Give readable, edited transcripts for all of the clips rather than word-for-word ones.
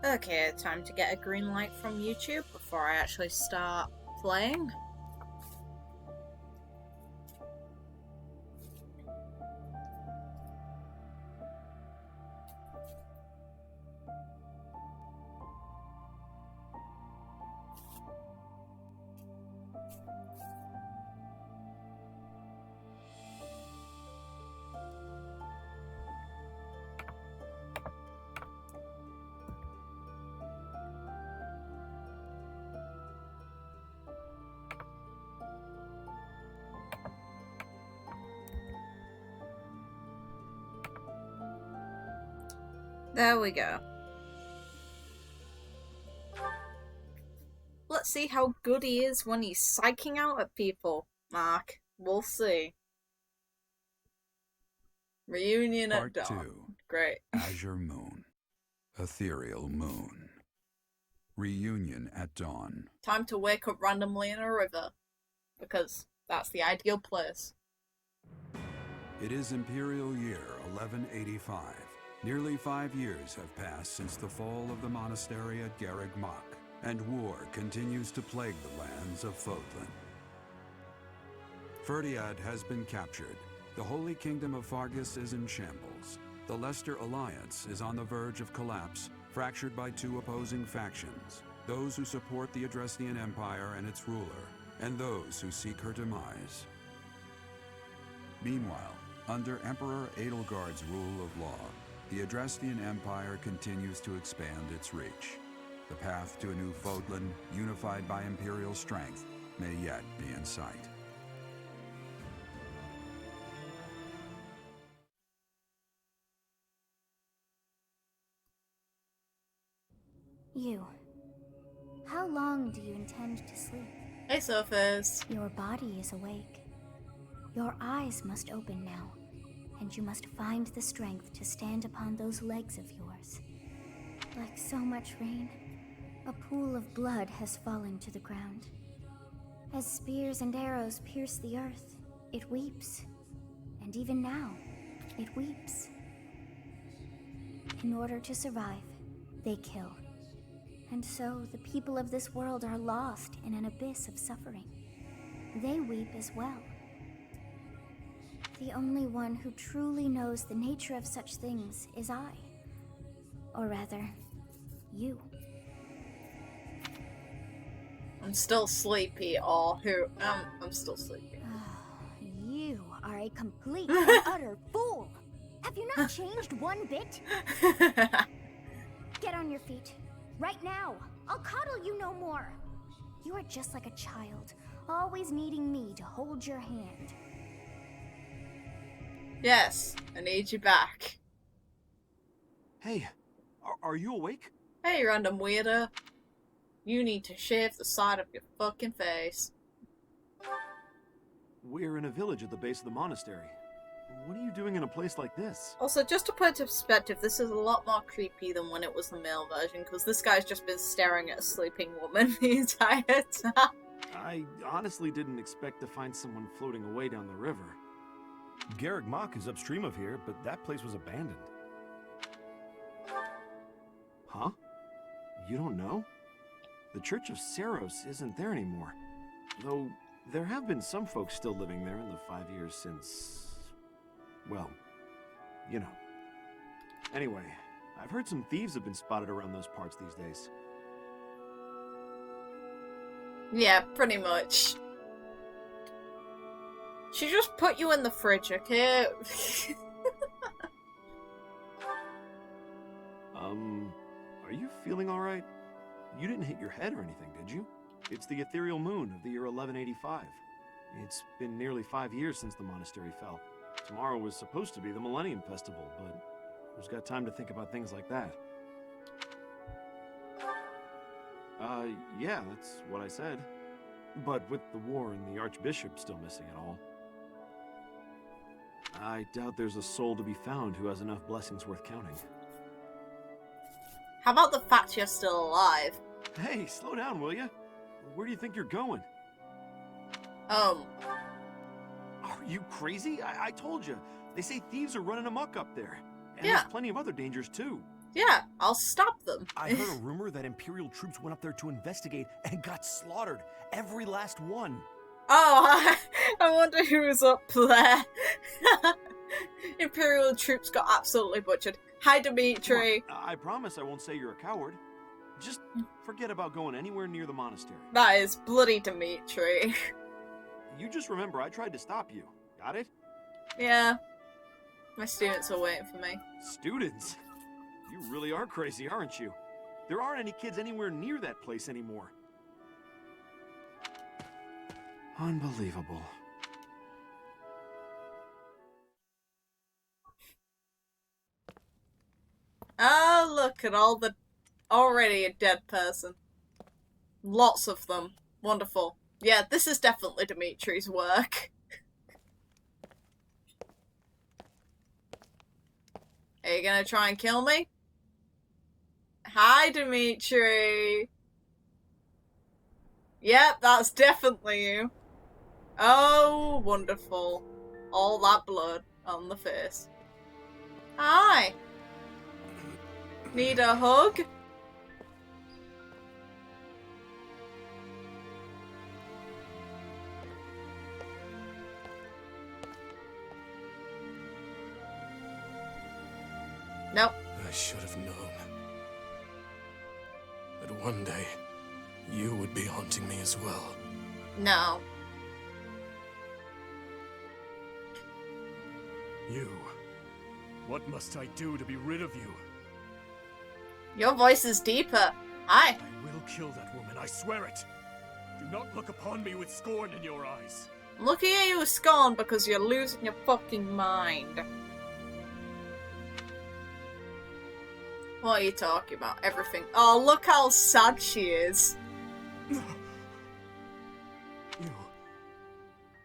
Okay, time to get a green light from YouTube before I actually start playing. There we go. Let's see how good he is when he's psyching out at people, Mark. We'll see. Reunion Part at dawn. 2. Great. Azure Moon. Ethereal Moon. Reunion at dawn. Time to wake up randomly in a river, because that's the ideal place. It is Imperial Year 1185. Nearly 5 years have passed since the fall of the monastery at Garreg Mach, and war continues to plague the lands of Fodlan. Ferdiad has been captured. The Holy Kingdom of Fargus is in shambles. The Leicester Alliance is on the verge of collapse, fractured by two opposing factions, those who support the Adrestian Empire and its ruler, and those who seek her demise. Meanwhile, under Emperor Edelgard's rule of law, the Adrestian Empire continues to expand its reach. The path to a new Fodlan, unified by Imperial strength, may yet be in sight. You. How long do you intend to sleep? Hey, Sothis. Your body is awake. Your eyes must open now, and you must find the strength to stand upon those legs of yours. Like so much rain, a pool of blood has fallen to the ground. As spears and arrows pierce the earth, it weeps. And even now, it weeps. In order to survive, they kill. And so the people of this world are lost in an abyss of suffering. They weep as well. The only one who truly knows the nature of such things is I. Or rather, you. I'm still sleepy, or who? I'm still sleepy. You are a complete and utter fool! Have you not changed one bit? Get on your feet. Right now! I'll coddle you no more! You are just like a child, always needing me to hold your hand. Yes, I need you back. Hey, are you awake? Hey, random weirdo. You need to shave the side of your fucking face. We're in a village at the base of the monastery. What are you doing in a place like this? Also, just to put into perspective, this is a lot more creepy than when it was the male version, because this guy's just been staring at a sleeping woman the entire time. I honestly didn't expect to find someone floating away down the river. Garreg Mach is upstream of here, but that place was abandoned. Huh? You don't know? The Church of Seiros isn't there anymore. Though, there have been some folks still living there in the 5 years since... well, you know. Anyway, I've heard some thieves have been spotted around those parts these days. Yeah, pretty much. She just put you in the fridge, okay? Are you feeling alright? You didn't hit your head or anything, did you? It's the ethereal moon of the year 1185. It's been nearly 5 years since the monastery fell. Tomorrow was supposed to be the Millennium Festival, but who's got time to think about things like that? Yeah, that's what I said. But with the war and the Archbishop still missing it all, I doubt there's a soul to be found who has enough blessings worth counting. How about the fact you're still alive? Hey, slow down, will ya? Where do you think you're going? Are you crazy? I told you. They say thieves are running amok up there. And Yeah. there's plenty of other dangers, too. Yeah, I'll stop them. I heard a rumor that Imperial troops went up there to investigate and got slaughtered. Every last one. Oh, I wonder who was up there. Imperial troops got absolutely butchered. Hi, Dimitri. Well, I promise I won't say you're a coward. Just forget about going anywhere near the monastery. That is bloody Dimitri. You just remember I tried to stop you. Got it? Yeah. My students are waiting for me. Students? You really are crazy, aren't you? There aren't any kids anywhere near that place anymore. Unbelievable. Oh, look at all the... Already a dead person. Lots of them. Wonderful. Yeah, this is definitely Dimitri's work. Are you gonna try and kill me? Hi, Dimitri. Yep, that's definitely you. Oh, wonderful. All that blood on the face. Hi. Need a hug? Nope. I should have known that one day you would be haunting me as well. No. You. What must I do to be rid of you? Your voice is deeper. Hi. I will kill that woman, I swear it. Do not look upon me with scorn in your eyes. I'm looking at you with scorn because you're losing your fucking mind. What are you talking about? Everything. Oh, look how sad she is. You...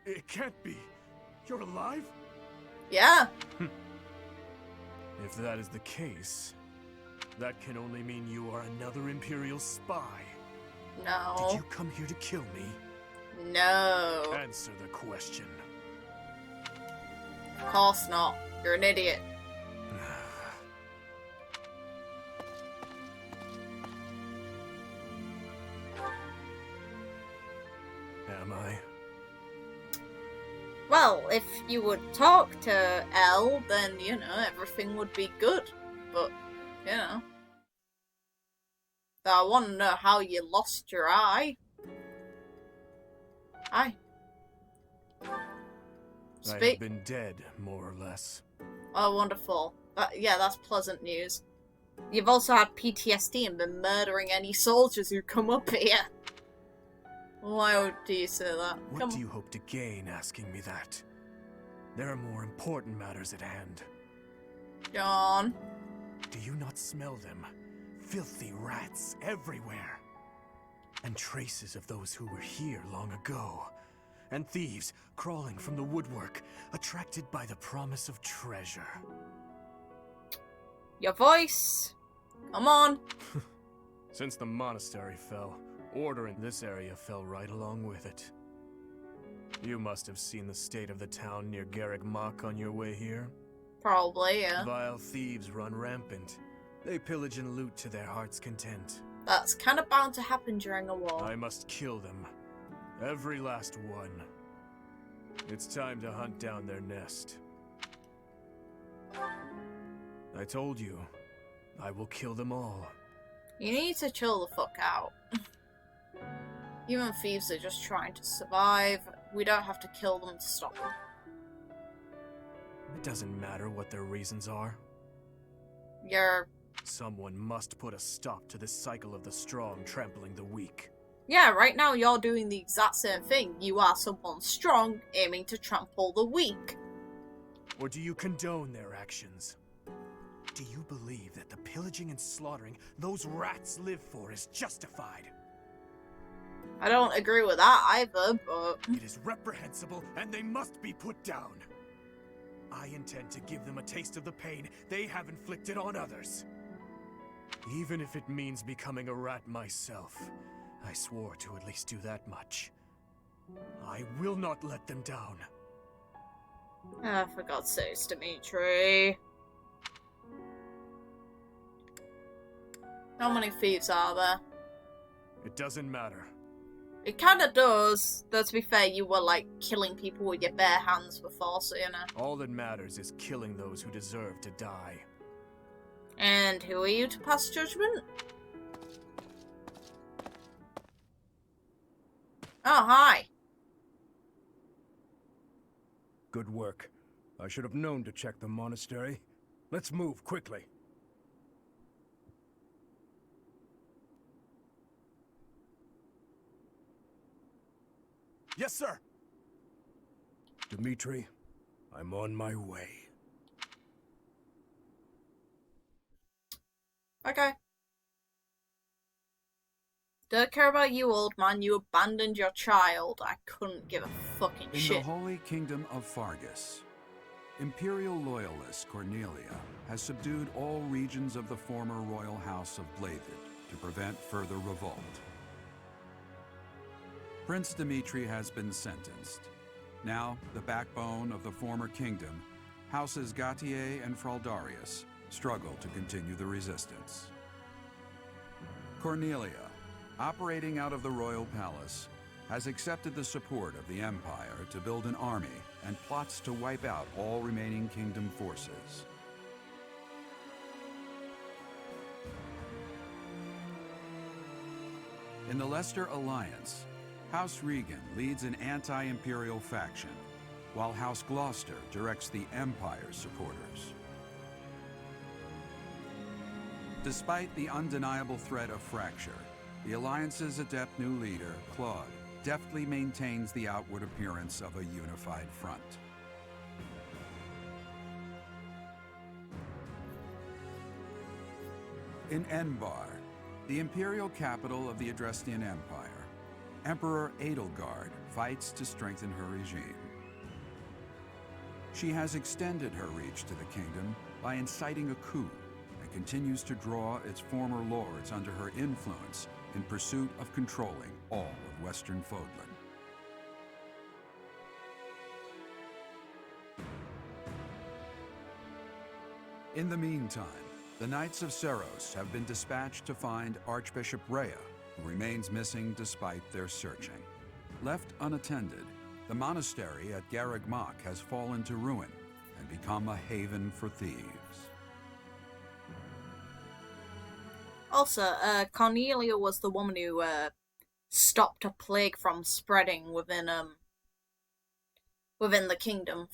It can't be. You're alive? Yeah. If that is the case, that can only mean you are another Imperial spy. No. Did you come here to kill me? No. Answer the question. Of course not. You're an idiot. Am I? Well, if you would talk to Elle, then, you know, everything would be good. But, you know. I want to know how you lost your eye. Hi. I have been dead, more or less. Oh, wonderful. Yeah, that's pleasant news. You've also had PTSD and been murdering any soldiers who come up here. Why do you say that? What do you hope to gain asking me that? There are more important matters at hand. John. Do you not smell them? Filthy rats everywhere. And traces of those who were here long ago. And thieves crawling from the woodwork, attracted by the promise of treasure. Your voice. Come on. Since the monastery fell, order in this area fell right along with it. You must have seen the state of the town near Garreg Mach on your way here. Probably, yeah. Vile thieves run rampant. They pillage and loot to their heart's content. That's kind of bound to happen during a war. I must kill them. Every last one. It's time to hunt down their nest. I told you, I will kill them all. You need to chill the fuck out. Human thieves are just trying to survive. We don't have to kill them to stop them. It doesn't matter what their reasons are. Someone must put a stop to this cycle of the strong trampling the weak. Yeah, right now you're doing the exact same thing. You are someone strong, aiming to trample the weak. Or do you condone their actions? Do you believe that the pillaging and slaughtering those rats live for is justified? I don't agree with that either, but... It is reprehensible, and they must be put down. I intend to give them a taste of the pain they have inflicted on others. Even if it means becoming a rat myself. I swore to at least do that much. I will not let them down. Ah, for God's sakes, Dimitri. How many thieves are there? It doesn't matter. It kinda does. Though to be fair, you were like killing people with your bare hands before, so you know. All that matters is killing those who deserve to die. And who are you to pass judgment? Oh, hi. Good work. I should have known to check the monastery. Let's move quickly. Yes, sir! Dimitri, I'm on my way. Okay. Don't care about you, old man. You abandoned your child. I couldn't give a fucking In shit. the Holy Kingdom of Fargus, Imperial loyalist Cornelia has subdued all regions of the former royal house of Byleth to prevent further revolt. Prince Dimitri has been sentenced. Now, the backbone of the former kingdom, Houses Gautier and Fraldarius, struggle to continue the resistance. Cornelia, operating out of the royal palace, has accepted the support of the Empire to build an army and plots to wipe out all remaining kingdom forces. In the Leicester Alliance, House Regan leads an anti-imperial faction, while House Gloucester directs the Empire's supporters. Despite the undeniable threat of fracture, the Alliance's adept new leader, Claude, deftly maintains the outward appearance of a unified front. In Enbar, the imperial capital of the Adrestian Empire, Emperor Edelgard fights to strengthen her regime. She has extended her reach to the kingdom by inciting a coup and continues to draw its former lords under her influence in pursuit of controlling all of Western Fodlan. In the meantime, the Knights of Seiros have been dispatched to find Archbishop Rhea, who remains missing despite their searching. Left unattended, the monastery at Garreg-Mach has fallen to ruin and become a haven for thieves. Also, Cornelia was the woman who stopped a plague from spreading within the kingdom,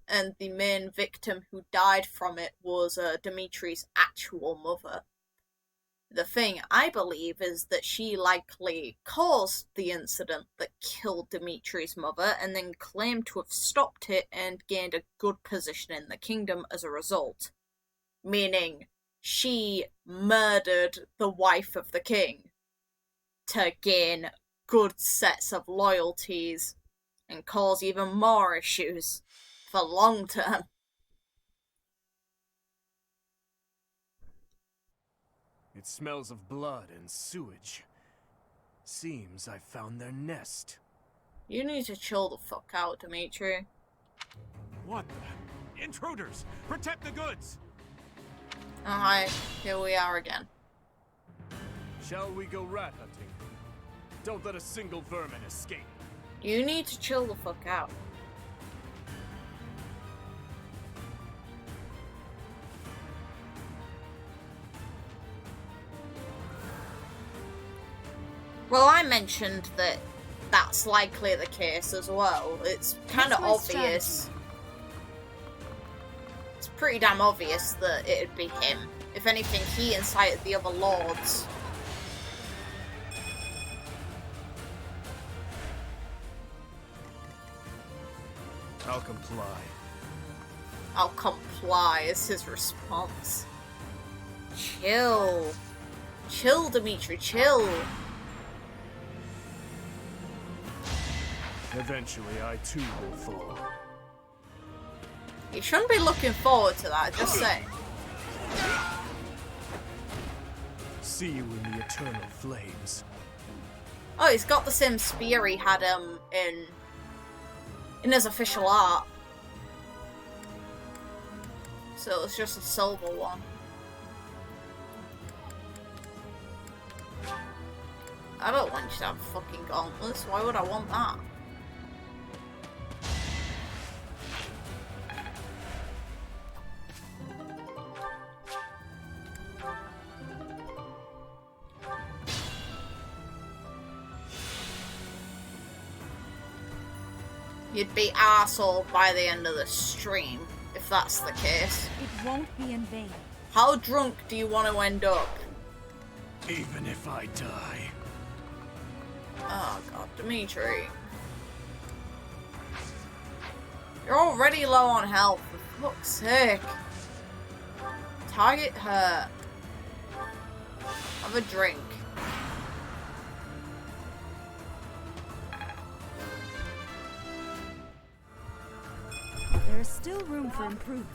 and the main victim who died from it was Dimitri's actual mother. The thing, I believe, is that she likely caused the incident that killed Dimitri's mother and then claimed to have stopped it and gained a good position in the kingdom as a result. Meaning, she murdered the wife of the king to gain good sets of loyalties and cause even more issues for long term. It smells of blood and sewage. Seems I found their nest. You need to chill the fuck out, Dimitri. What the? Intruders! Protect the goods! Alright, here we are again. Shall we go rat hunting? Don't let a single vermin escape. You need to chill the fuck out. Well, I mentioned that that's likely the case as well. It's kind of obvious. It's pretty damn obvious that it'd be him. If anything, he incited the other lords. I'll comply. I'll comply is his response. Chill. Chill, Dimitri, chill. Eventually, I too will fall. You shouldn't be looking forward to that, just saying. See you in the eternal flames. Oh, he's got the same spear he had in his official art. So it's just a silver one. I don't want you to have fucking gauntlets. Why would I want that? You'd be arsehole by the end of the stream, if that's the case. It won't be in vain. How drunk do you want to end up? Even if I die. Oh god, Dimitri. You're already low on health, for fuck's sake. Target her. Have a drink. There is still room for improvement.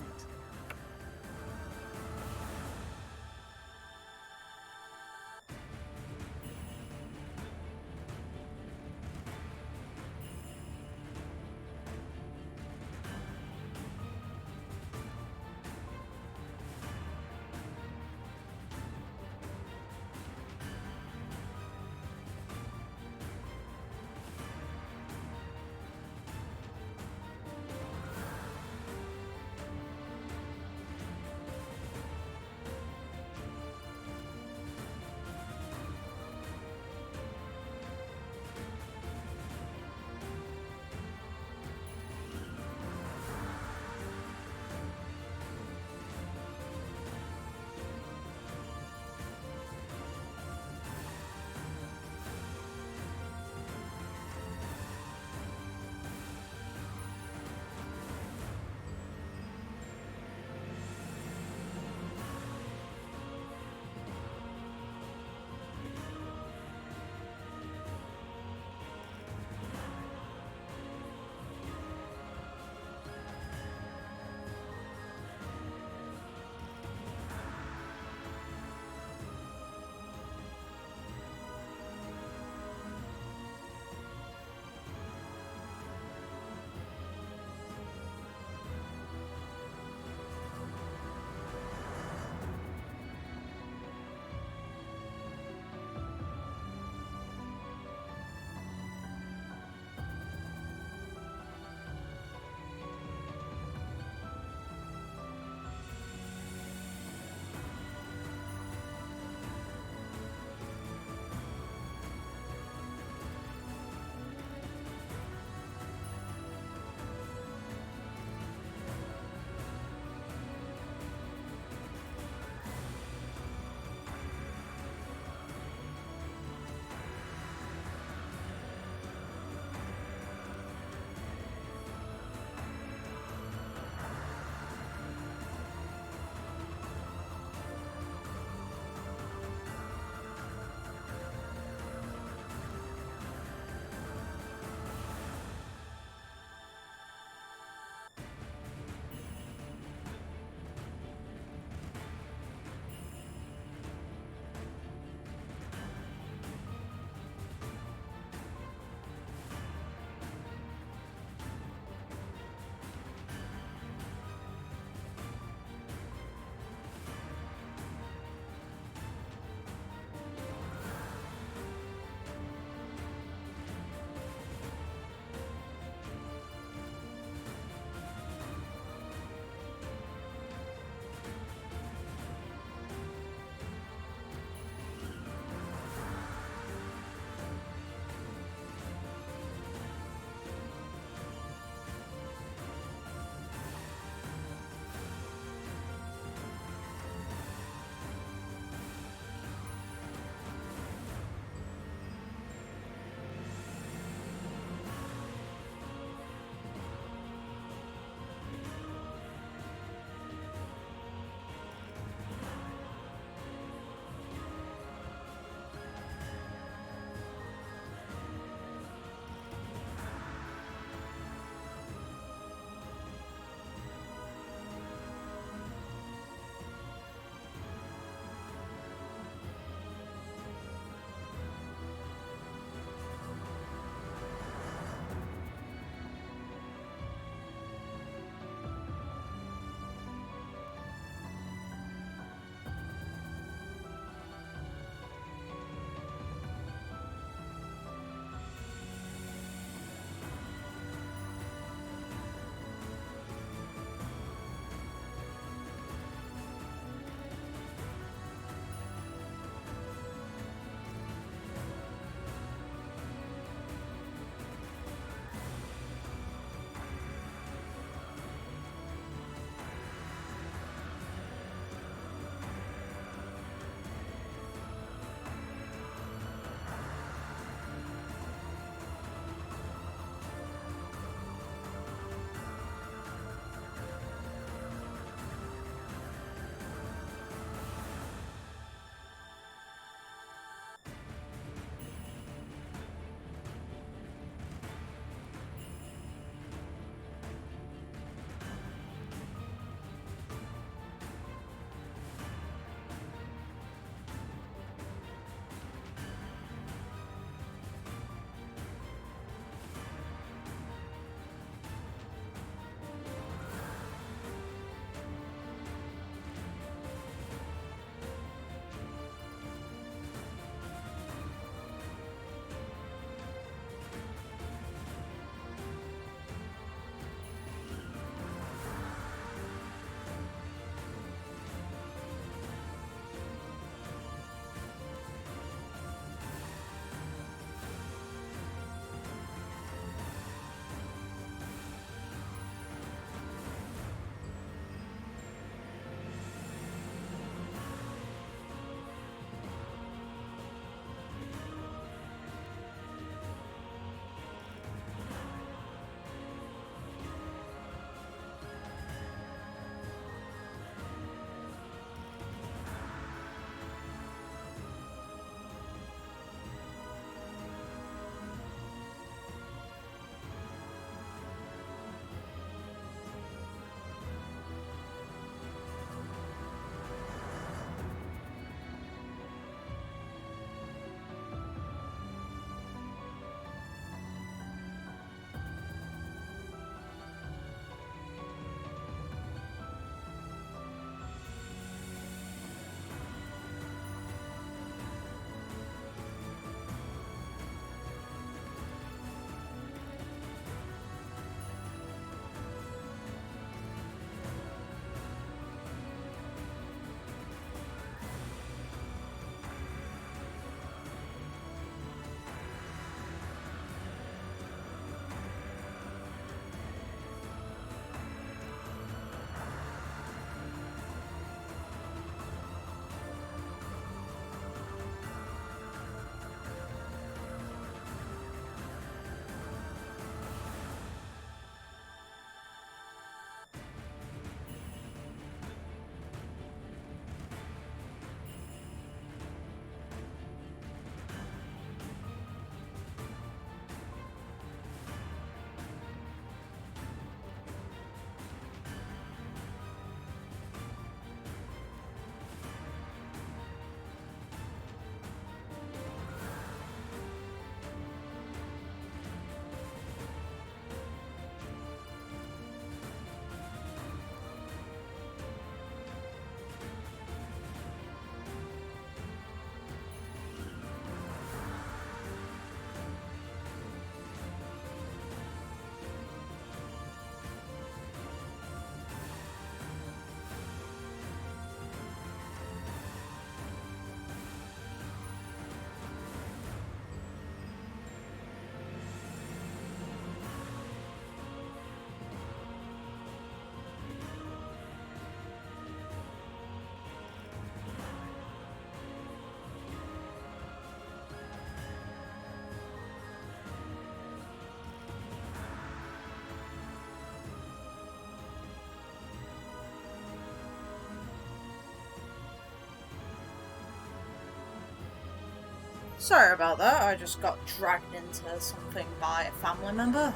Sorry about that, I just got dragged into something by a family member.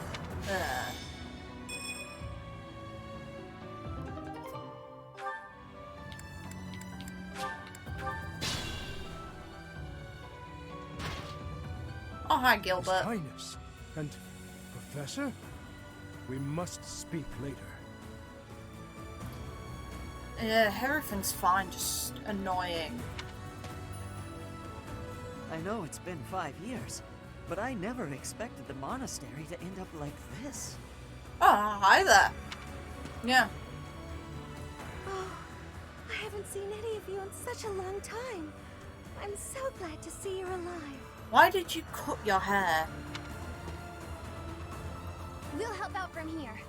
Oh, hi, His Gilbert. Highness. And Professor? We must speak later. Yeah, everything's fine, just annoying. I know it's been 5 years, but I never expected the monastery to end up like this. Oh, hi there. Yeah. Oh, I haven't seen any of you in such a long time. I'm so glad to see you're alive. Why did you cut your hair? We'll help out from here.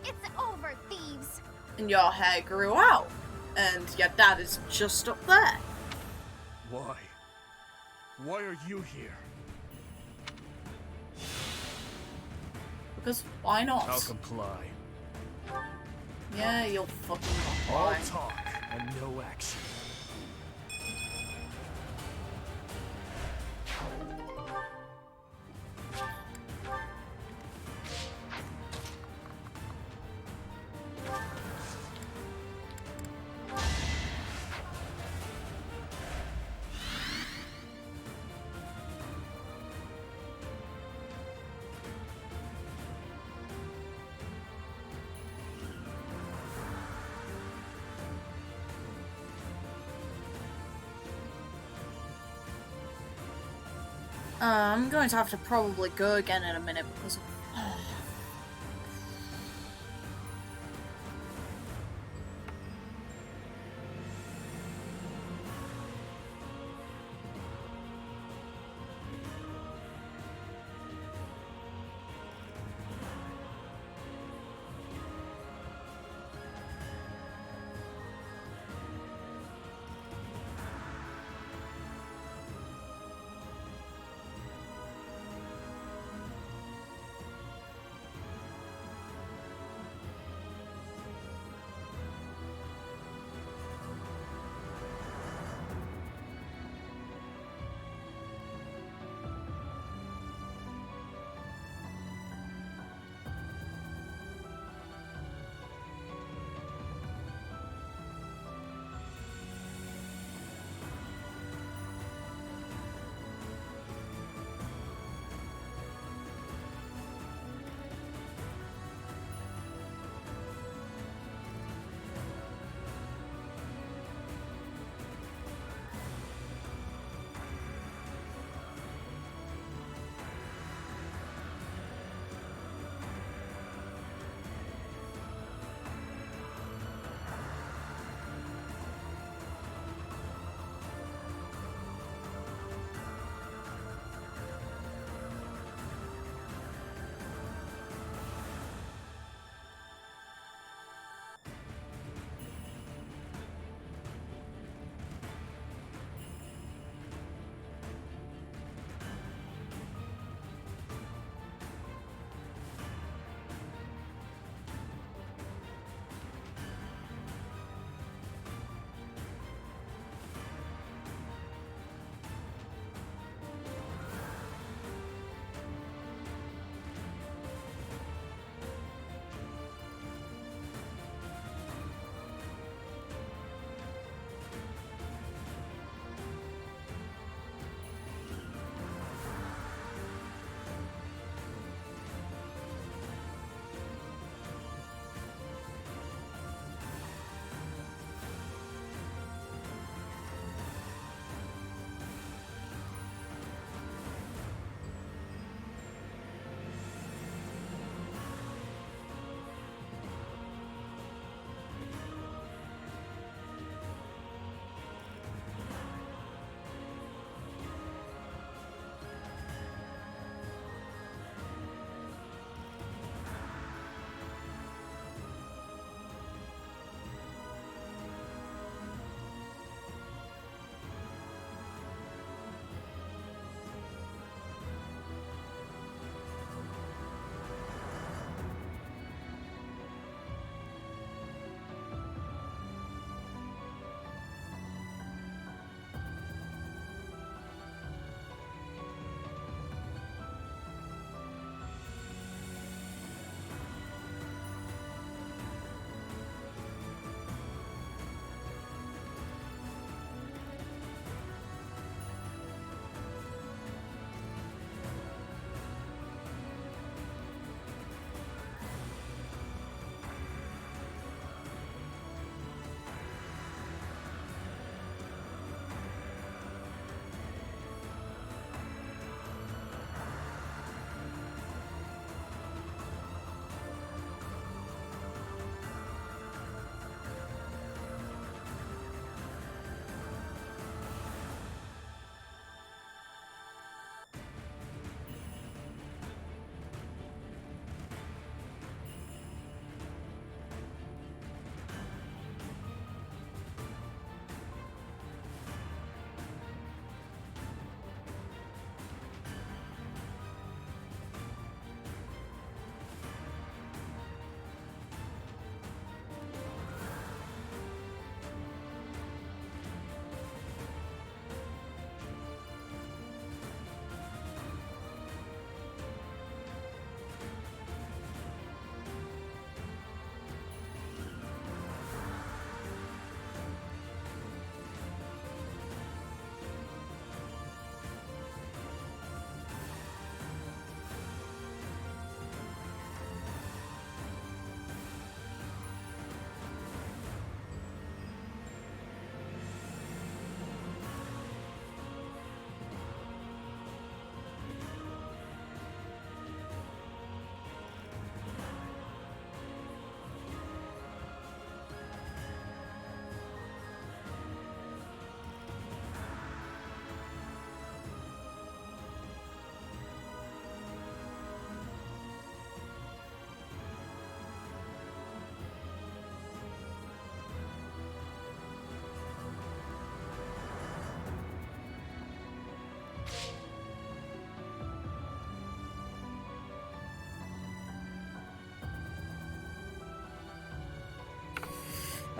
It's over, thieves! And your hair grew out. And your dad is just up there. Why? Why are you here? Because why not? I'll comply. Yeah, you'll fucking All comply. talk and no action. I'm going to have to probably go again in a minute because of...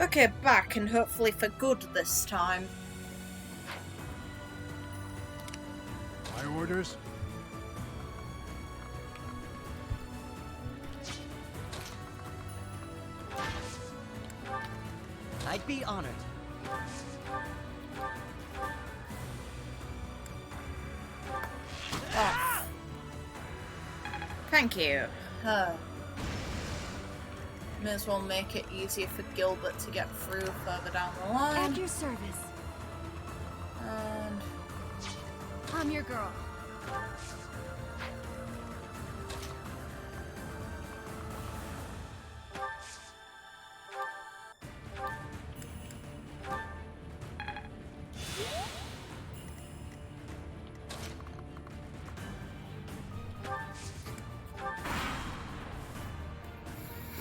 Okay, back, and hopefully for good this time. My orders? I'd be honored. Oh. Thank you. May as well make it easier for Gilbert to get through further down the line. At your service. And I'm your girl.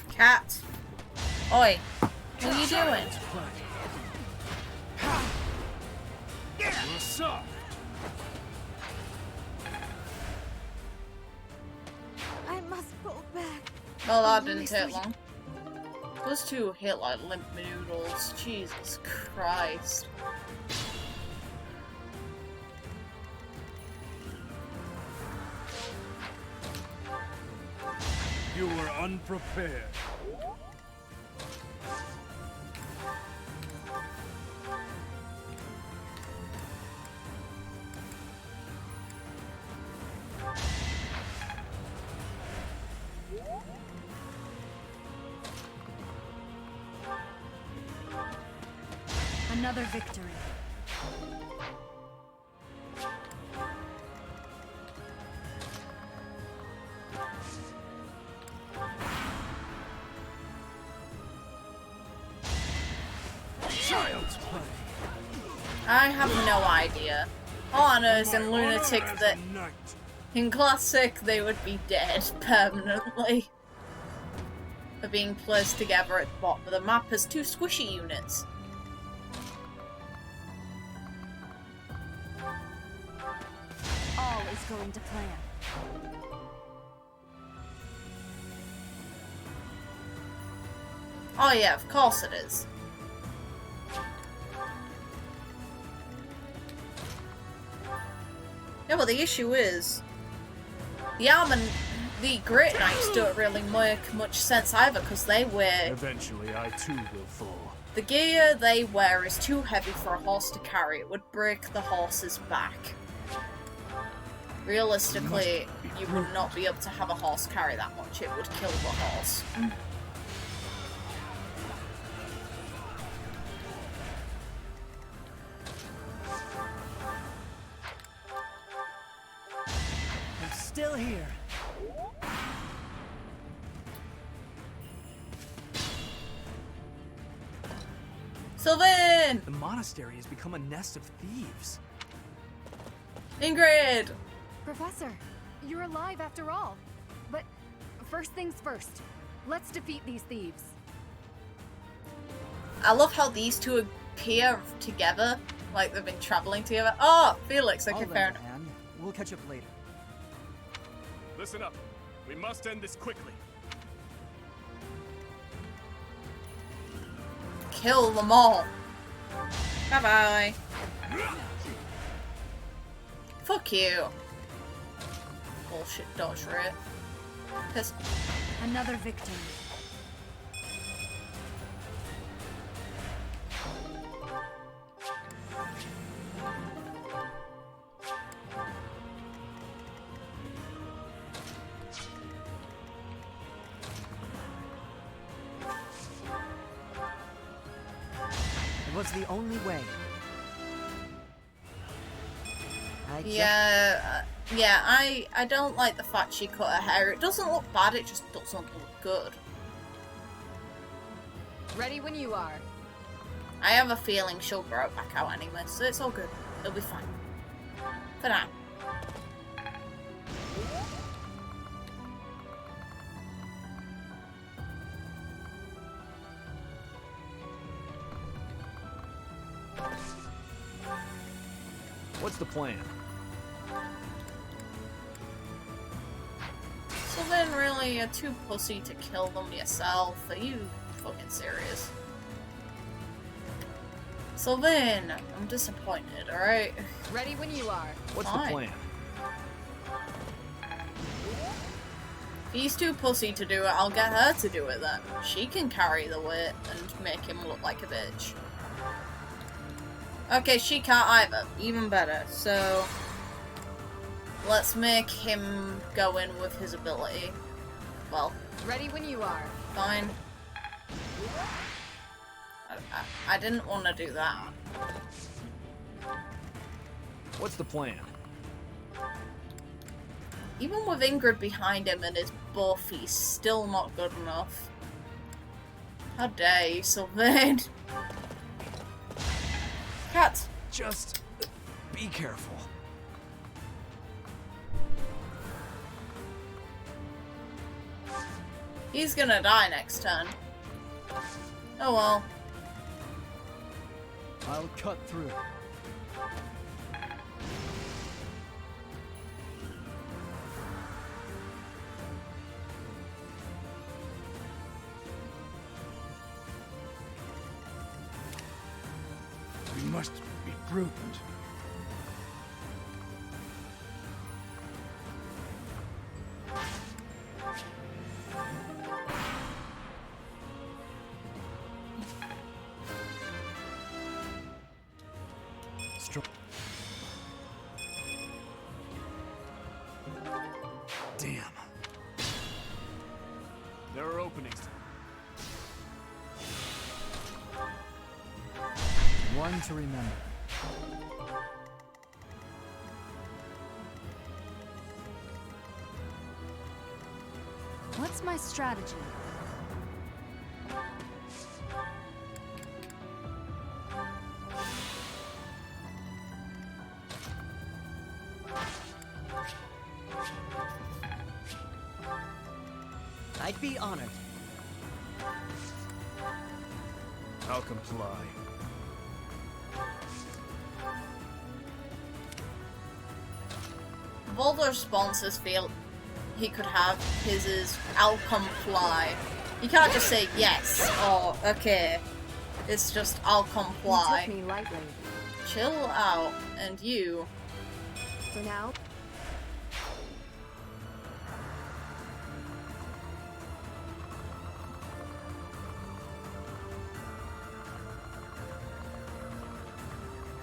Cat. Oi. What are you doing? What's up? I must pull back. Well, that didn't take long. Those two hit like limp noodles. Jesus Christ. You were unprepared. Another victory. Child's play. I have no idea. All I know is in Lunatic that in Classic they would be dead permanently for being placed together at the bottom of the map as two squishy units. All is going to plan. Oh yeah, of course it is. Yeah, well the issue is the the Great Knights don't really make much sense either because they wear... Eventually, I too will fall. The gear they wear is too heavy for a horse to carry. It would break the horse's back. Realistically, you would not be able to have a horse carry that much. It would kill the horse. I'm still here. Sylvan! The monastery has become a nest of thieves. Ingrid! Professor, you're alive after all. But first things first, let's defeat these thieves. I love how these two appear together, like they've been traveling together. Oh, Felix, okay, I'll fair lend enough. a hand. We'll catch up later. Listen up. We must end this quickly. Kill them all. Bye-bye. Fuck you. Bullshit dodge rate. Piss. Another victory. It was the only way. I don't like the fact she cut her hair. It doesn't look bad, it just doesn't look good. Ready when you are. I have a feeling she'll grow it back out anyway, so it's all good. It'll be fine. For now. What's the plan? So then really, you're too pussy to kill them yourself. Are you fucking serious? Sylvain, I'm disappointed, alright? Ready when you are. What's Fine. the plan? If he's too pussy to do it, I'll get her to do it then. She can carry the weight and make him look like a bitch. Okay, she can't either. Even better. So, let's make him go in with his ability. Well, Ready when you are. fine. I didn't want to do that. What's the plan? Even with Ingrid behind him and his buff, he's still not good enough. How dare you, Sylvain? Cat! Just be careful. He's gonna die next turn. Oh well. I'll cut through. We must be prudent. Damn. There are openings. One to remember. What's my strategy? I'd be honored. I'll comply. Of all the responses feel he could have, his is I'll comply. You can't just say yes or okay. It's just I'll You comply. took me lightly. Chill out. And you. For now,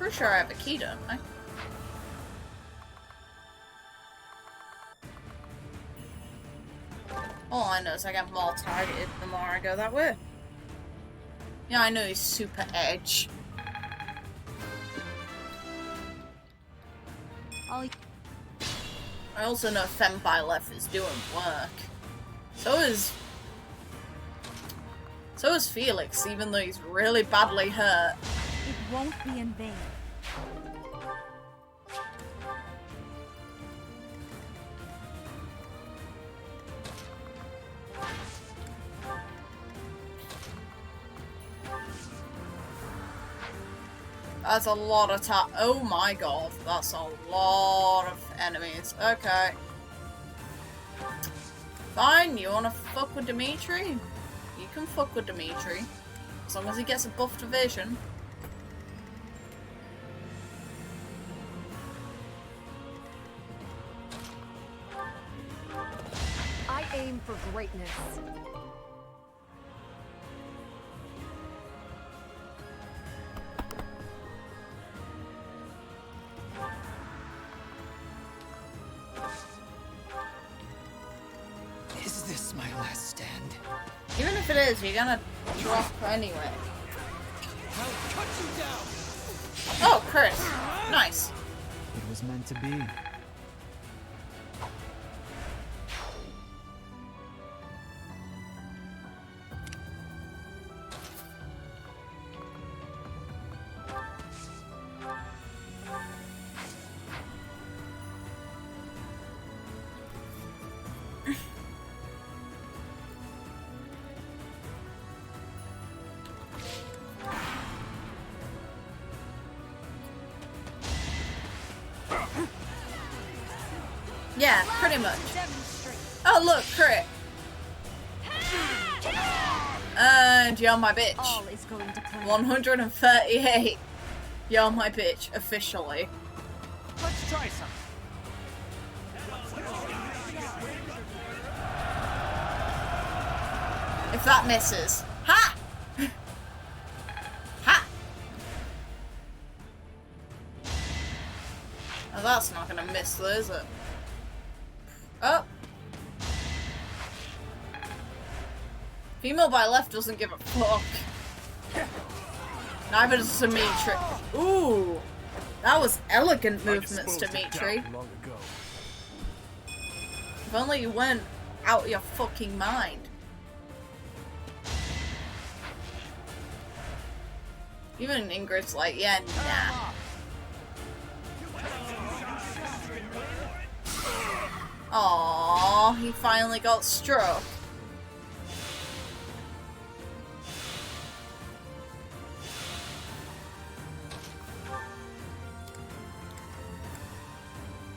Pretty sure I have a key, don't I? All I know is I get more targeted the more I go that way. Yeah, I know he's super edge. I'll I also know Byleth is doing work. So is Felix, even though he's really badly hurt. It won't be in vain. That's a lot of oh my god, that's a lot of enemies. Okay. Fine, you wanna fuck with Dimitri? You can fuck with Dimitri. As long as he gets a buff to vision. I aim for greatness. Is this my last stand? Even if it is, you're gonna drop anyway. I'll cut you down. Oh, Chris. Nice. It was meant to be. Yeah, pretty much. Oh, look, crit. And you're my bitch. All is going to plan. 138. You're my bitch, officially. Let's try some. If that misses. Ha! Ha! Oh, that's not gonna miss though, is it? Oh! Female Byleth doesn't give a fuck. Neither does Dimitri. Ooh! That was elegant movements, Dimitri. If only you weren't out of your fucking mind. Even Ingrid's like, yeah, nah. Aww, he finally got struck.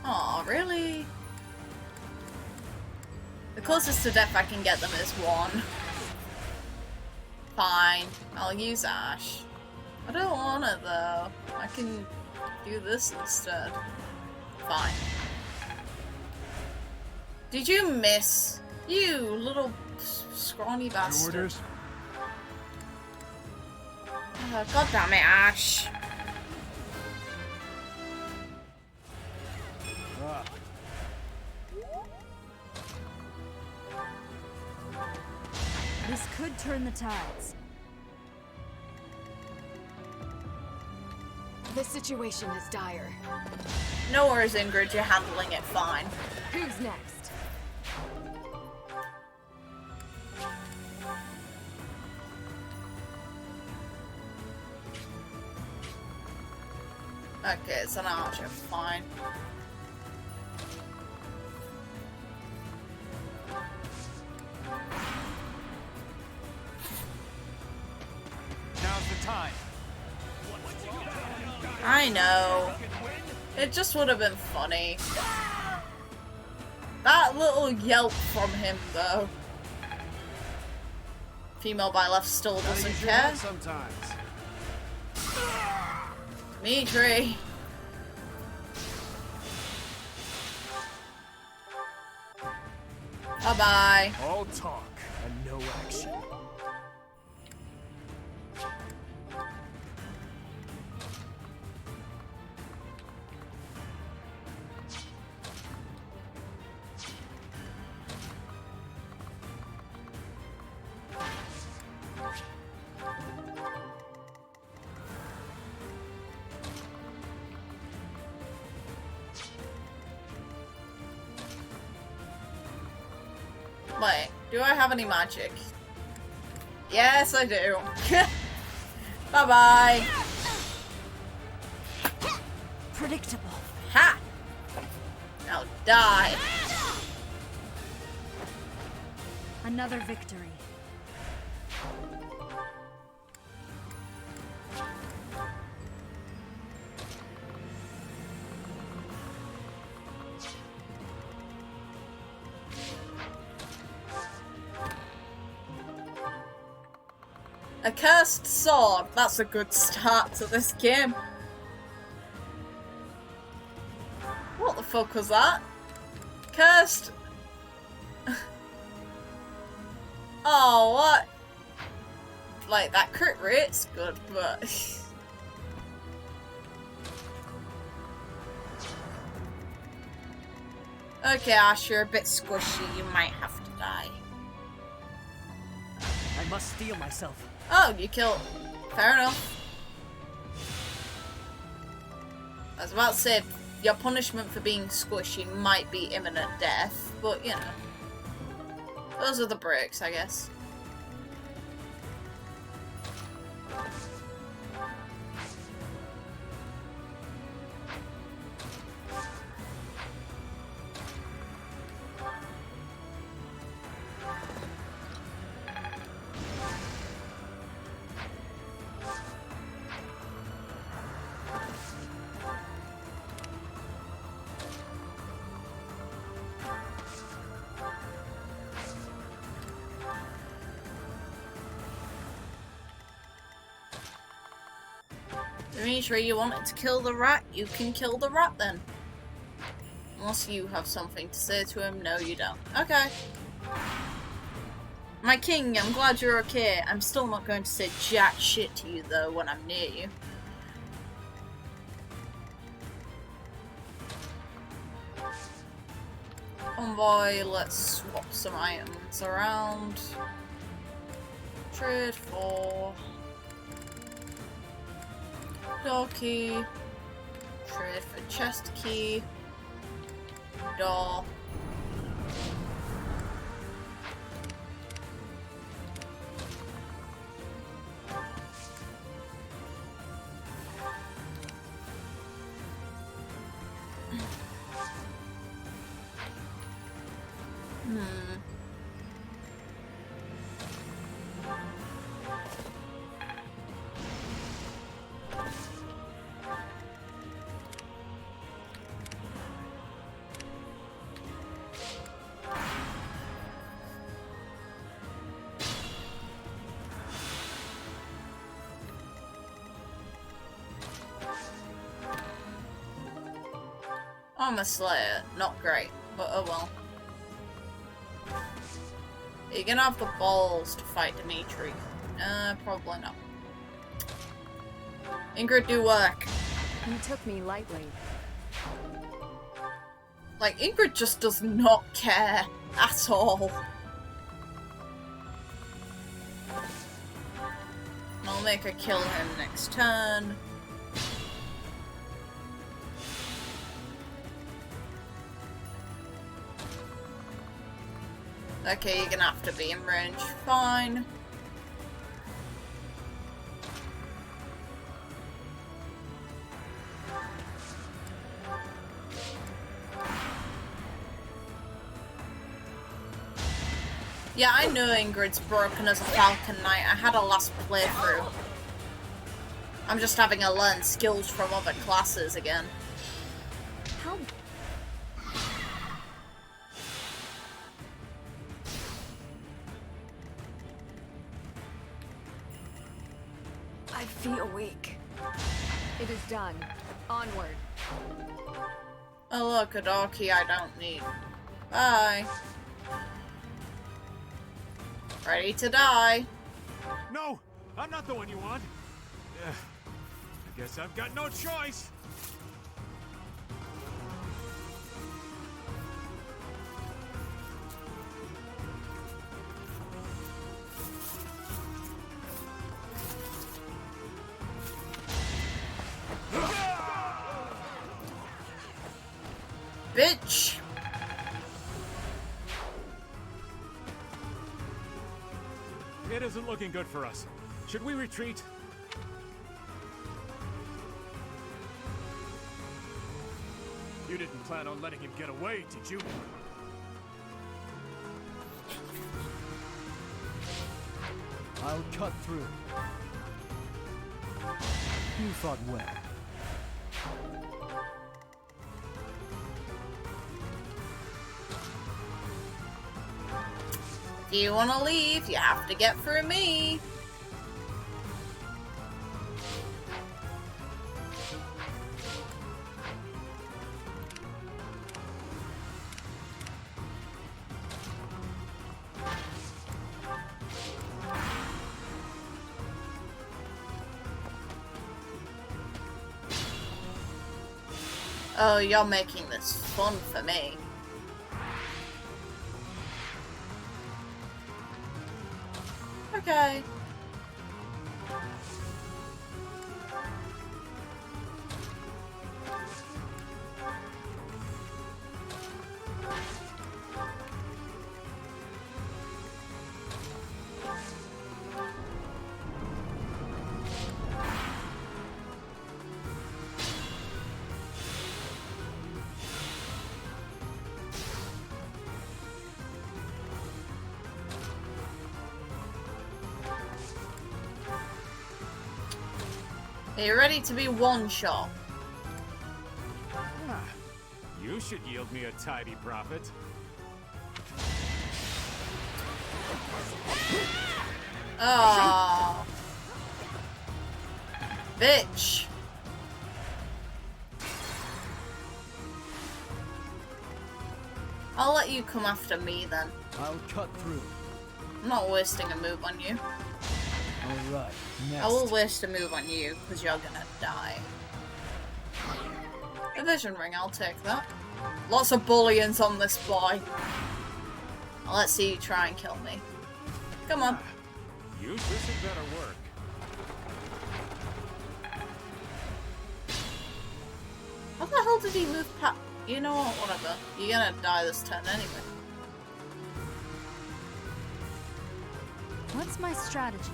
Aw, really? The closest to death I can get them is 1. Fine, I'll use Ash. I don't want it though. I can do this instead. Fine. Did you miss? You little scrawny bastard. Orders? Oh, God damn it, Ash. This could turn the tides. The situation is dire. No worries, Ingrid, you're handling it fine. Who's next? Okay, it's an archer, fine. Now's the time. I know. It just would have been funny. That little yelp from him, though. Female Byleth still doesn't care. Sometimes. Dimitri. Bye-bye. All talk and no action. Wait, do I have any magic? Yes, I do. Bye-bye. Predictable. Ha! Now die. Another victory. A cursed sword. That's a good start to this game. What the fuck was that? Cursed. Oh, what? Like, that crit rate's good, but... Okay, Ash, you're a bit squishy. You might have to die. I must steel myself. Oh, you killed. Fair enough. I was about to say, your punishment for being squishy might be imminent death, but you know. Those are the breaks, I guess. Dimitri, you wanted to kill the rat? You can kill the rat then. Unless you have something to say to him. No, you don't. Okay. My king, I'm glad you're okay. I'm still not going to say jack shit to you, though, when I'm near you. Convoy, let's swap some items around. Trade for... door key. Trade for chest key. Door. I'm a slayer, not great, but oh well. Are you gonna have the balls to fight Dimitri? Probably not. Ingrid, do work. You took me lightly. Like, Ingrid just does not care at all. I'll make her kill him next turn. Okay, you're gonna have to be in range. Fine. Yeah, I know Ingrid's broken as a Falcon Knight. I had a last playthrough. I'm just having to learn skills from other classes again. How? I feel weak. It is done. Onward. Oh look, a door key I don't need. Bye. Ready to die. No! I'm not the one you want. I guess I've got no choice. Bitch! It isn't looking good for us. Should we retreat? You didn't plan on letting him get away, did you? I'll cut through. You fought well. If you want to leave, you have to get through me. Oh, you're making this fun for me. Okay. Are you ready to be one-shot? You should yield me a tidy profit. Oh, bitch. I'll let you come after me then. I'll cut through. I'm not wasting a move on you. Alright, next. I will waste a move on you, because you're gonna die. A vision ring, I'll take that. Lots of bullions on this boy. Let's see you try and kill me. Come on. Use this had better work. How the hell did he move past? You know what, whatever. You're gonna die this turn anyway. What's my strategy?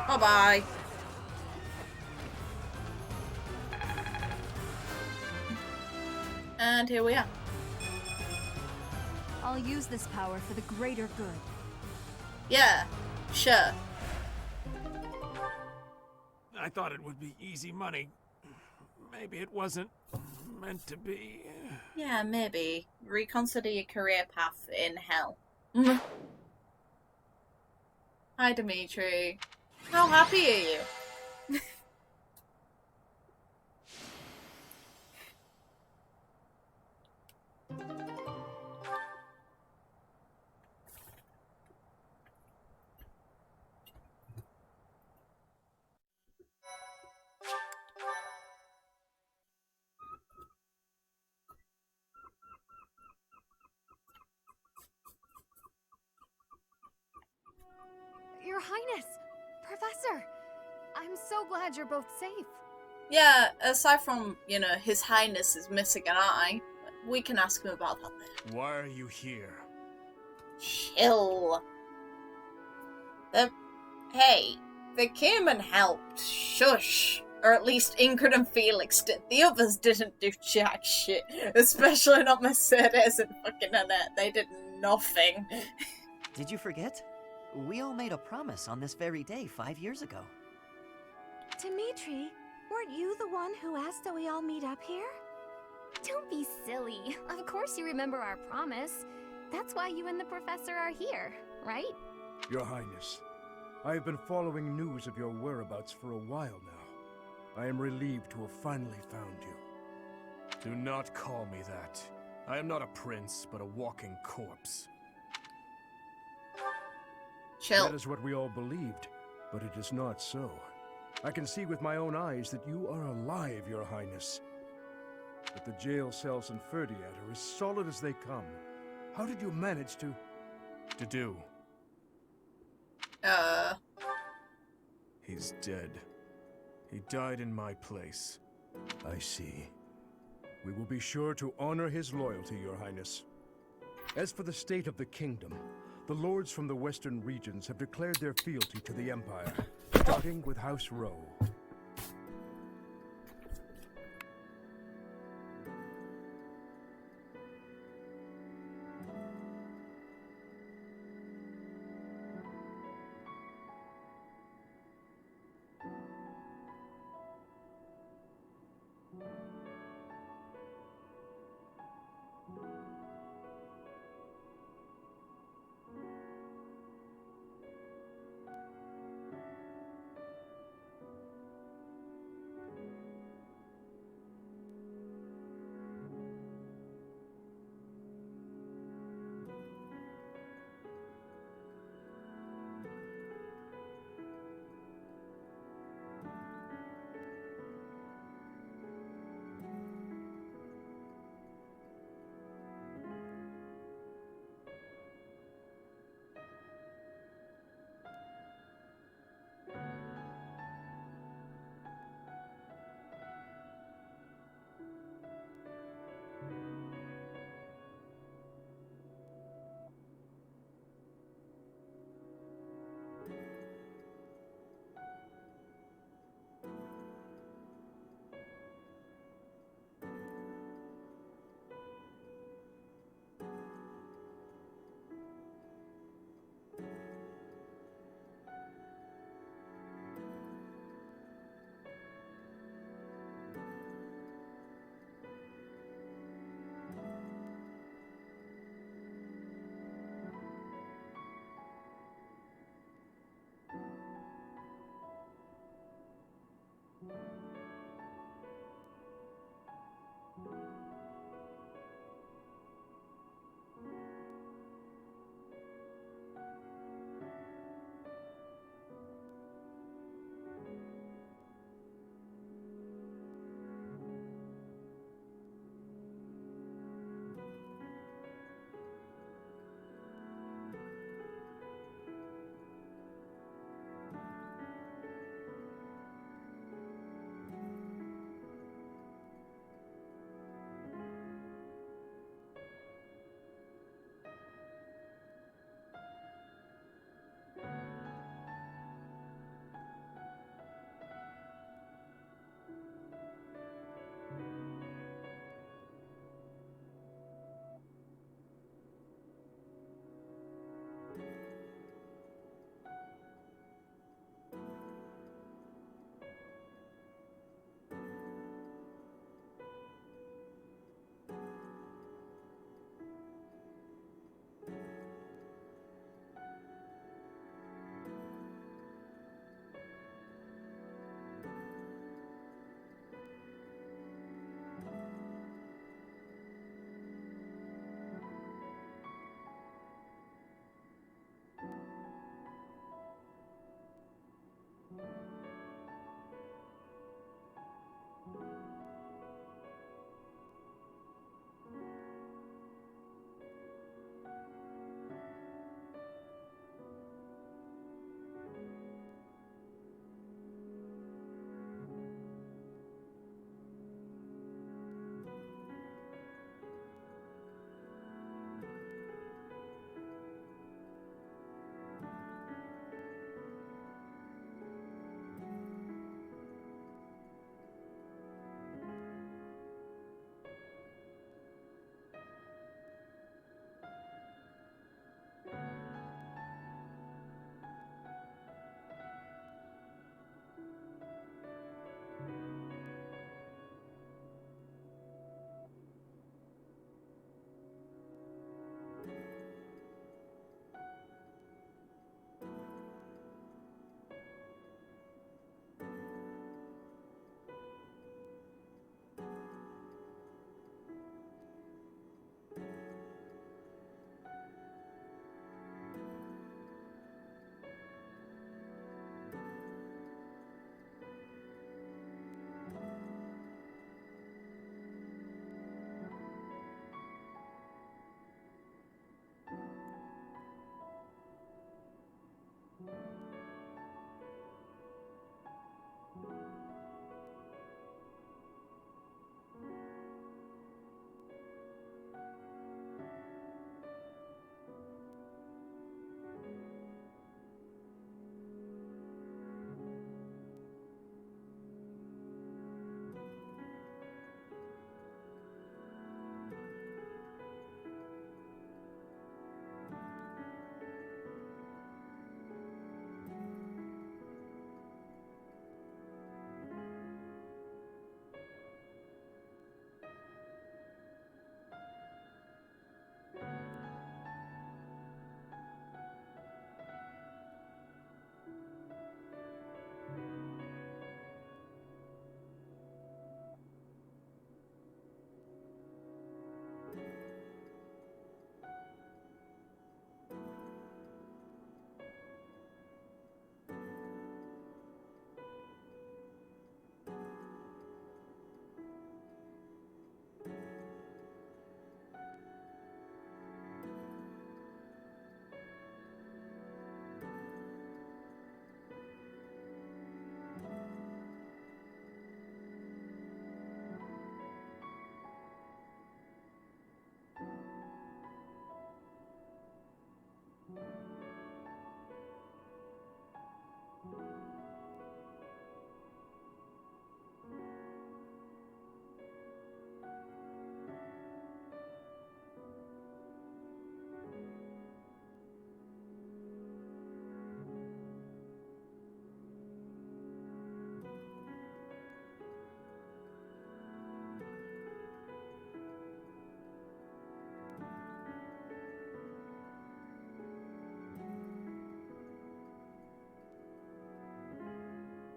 Bye-bye. And here we are. I'll use this power for the greater good. Yeah, sure. I thought it would be easy money. Maybe it wasn't meant to be. Yeah, maybe. Reconsider your career path in hell. Hi, Dimitri. How happy are you? Your Highness! Professor! I'm so glad you're both safe. Yeah, aside from, you know, His Highness is missing an eye, we can ask him about that later. Why are you here? Chill. Hey, they came and helped. Shush. Or at least Ingrid and Felix did. The others didn't do jack shit. Especially not Mercedes and fucking Annette. They did nothing. Did you forget? We all made a promise on this very day 5 years ago. Dimitri, weren't you the one who asked that we all meet up here? Don't be silly. Of course you remember our promise. That's why you and the professor are here, right? Your Highness, I have been following news of your whereabouts for a while now. I am relieved to have finally found you. Do not call me that. I am not a prince, but a walking corpse. Chill. That is what we all believed, but it is not so. I can see with my own eyes that you are alive, Your Highness. But the jail cells in Ferdiad are as solid as they come. How did you manage to... do? He's dead. He died in my place. I see. We will be sure to honor his loyalty, Your Highness. As for the state of the kingdom, the lords from the western regions have declared their fealty to the Empire, starting with House Rowe.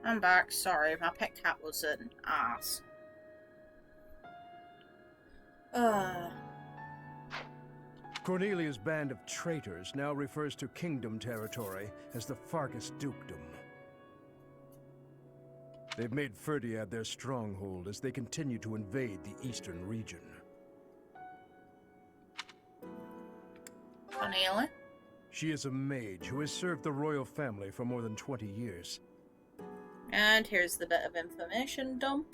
I'm back. Sorry, my pet cat was an ass. Cornelia's band of traitors now refers to Kingdom territory as the Fargus Dukedom. They've made Ferdiad their stronghold as they continue to invade the eastern region. Cornelia? She is a mage who has served the royal family for more than 20 years. And here's the bit of information dump.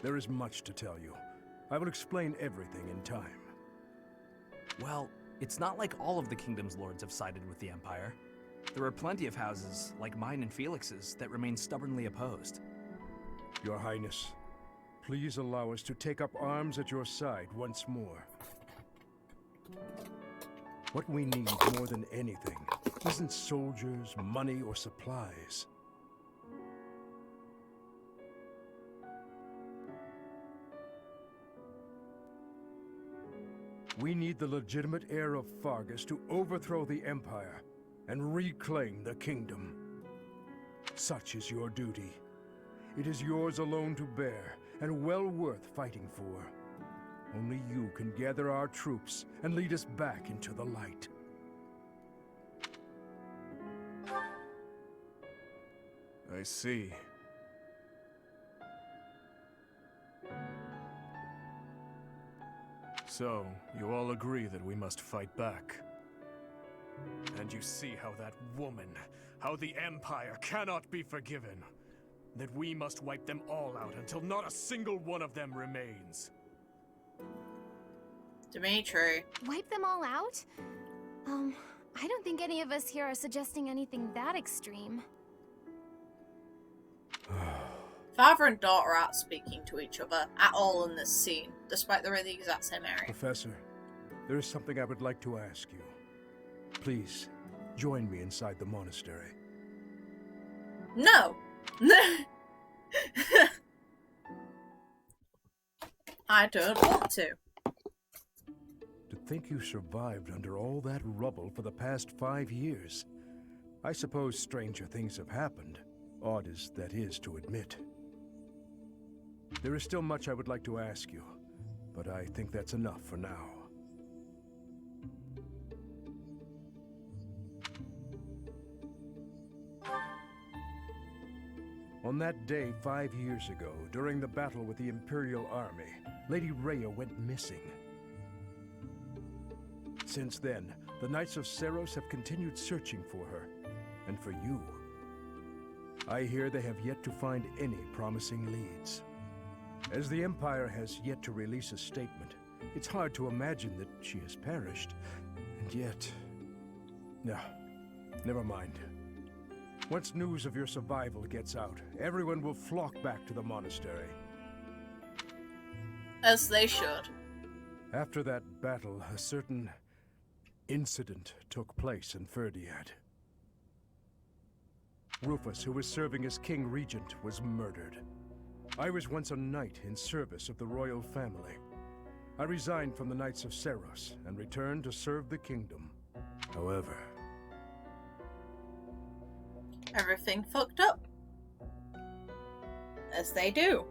There is much to tell you. I will explain everything in time. Well, it's not like all of the kingdom's lords have sided with the Empire. There are plenty of houses, like mine and Felix's, that remain stubbornly opposed. Your Highness, please allow us to take up arms at your side once more. What we need more than anything isn't soldiers, money, or supplies. We need the legitimate heir of Fargus to overthrow the Empire and reclaim the kingdom. Such is your duty. It is yours alone to bear, and well worth fighting for. Only you can gather our troops and lead us back into the light. I see. So, you all agree that we must fight back. And you see how that woman, how the Empire cannot be forgiven. That we must wipe them all out until not a single one of them remains. Dimitri. Wipe them all out? I don't think any of us here are suggesting anything that extreme. Father and daughter aren't speaking to each other at all in this scene, despite they're in the exact same area. Professor, there is something I would like to ask you. Please, join me inside the monastery. No! I don't want to. To think you survived under all that rubble for the past 5 years. I suppose stranger things have happened, odd as that is to admit. There is still much I would like to ask you, but I think that's enough for now. On that day 5 years ago, during the battle with the Imperial Army, Lady Rhea went missing. Since then, the Knights of Seiros have continued searching for her, and for you. I hear they have yet to find any promising leads. As the Empire has yet to release a statement, it's hard to imagine that she has perished. And yet... No, never mind. Once news of your survival gets out, everyone will flock back to the monastery. As they should. After that battle, a certain incident took place in Ferdiad. Rufus, who was serving as King Regent, was murdered. I was once a knight in service of the royal family. I resigned from the Knights of Seiros and returned to serve the kingdom. However... everything fucked up. As they do.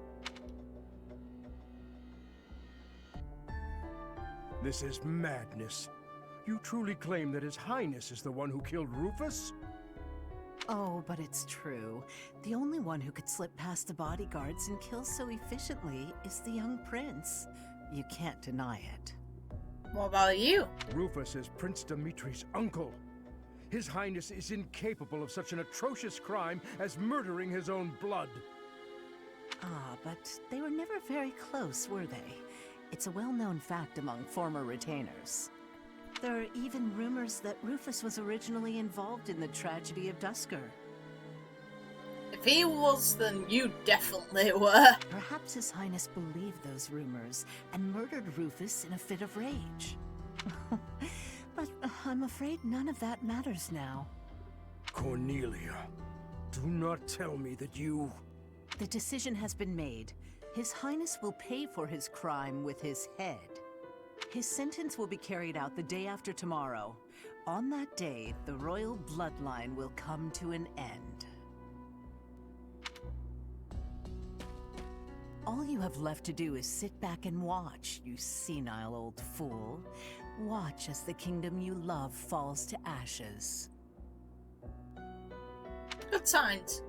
This is madness. You truly claim that His Highness is the one who killed Rufus? Oh, but it's true. The only one who could slip past the bodyguards and kill so efficiently is the young prince. You can't deny it. What about you? Rufus is Prince Dimitri's uncle. His Highness is incapable of such an atrocious crime as murdering his own blood. Ah, but they were never very close, were they? It's a well-known fact among former retainers. There are even rumors that Rufus was originally involved in the tragedy of Dusker. If he was, then you definitely were. Perhaps His Highness believed those rumors and murdered Rufus in a fit of rage. But I'm afraid none of that matters now. Cornelia, do not tell me that you... The decision has been made. His Highness will pay for his crime with his head. His sentence will be carried out the day after tomorrow. On that day, the royal bloodline will come to an end. All you have left to do is sit back and watch, you senile old fool. Watch as the kingdom you love falls to ashes. Good signs.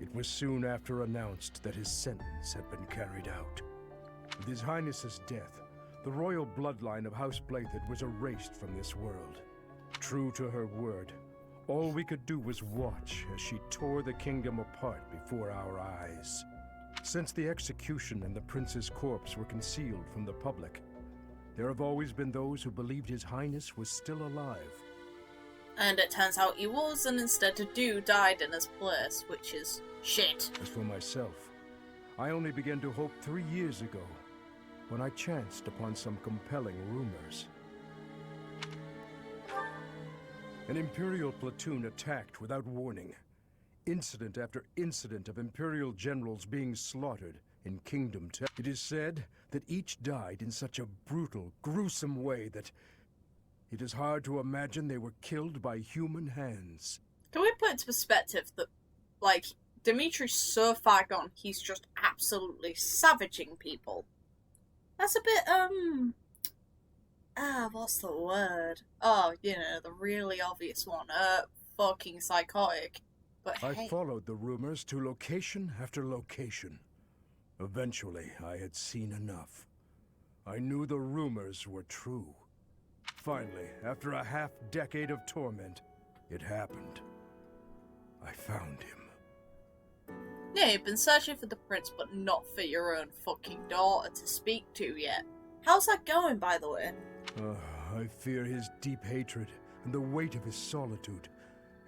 It was soon after announced that his sentence had been carried out. With His Highness's death, the royal bloodline of House Byleth was erased from this world. True to her word, all we could do was watch as she tore the kingdom apart before our eyes. Since the execution and the prince's corpse were concealed from the public, there have always been those who believed His Highness was still alive. And it turns out he was, and instead a dude died in his place, which is shit. As for myself, I only began to hope 3 years ago, when I chanced upon some compelling rumors. An Imperial platoon attacked without warning. Incident after incident of Imperial generals being slaughtered in Kingdom Town. It is said that each died in such a brutal, gruesome way that it is hard to imagine they were killed by human hands. Can we put into perspective that, like, Dimitri's so far gone, he's just absolutely savaging people? That's a bit, what's the word? Oh, you know, the really obvious one. Fucking psychotic. But I hey. followed the rumors to location after location. Eventually, I had seen enough. I knew the rumors were true. Finally, after a half-decade of torment, it happened. I found him. Yeah, you've been searching for the prince, but not for your own fucking daughter to speak to yet. How's that going, by the way? I fear his deep hatred and the weight of his solitude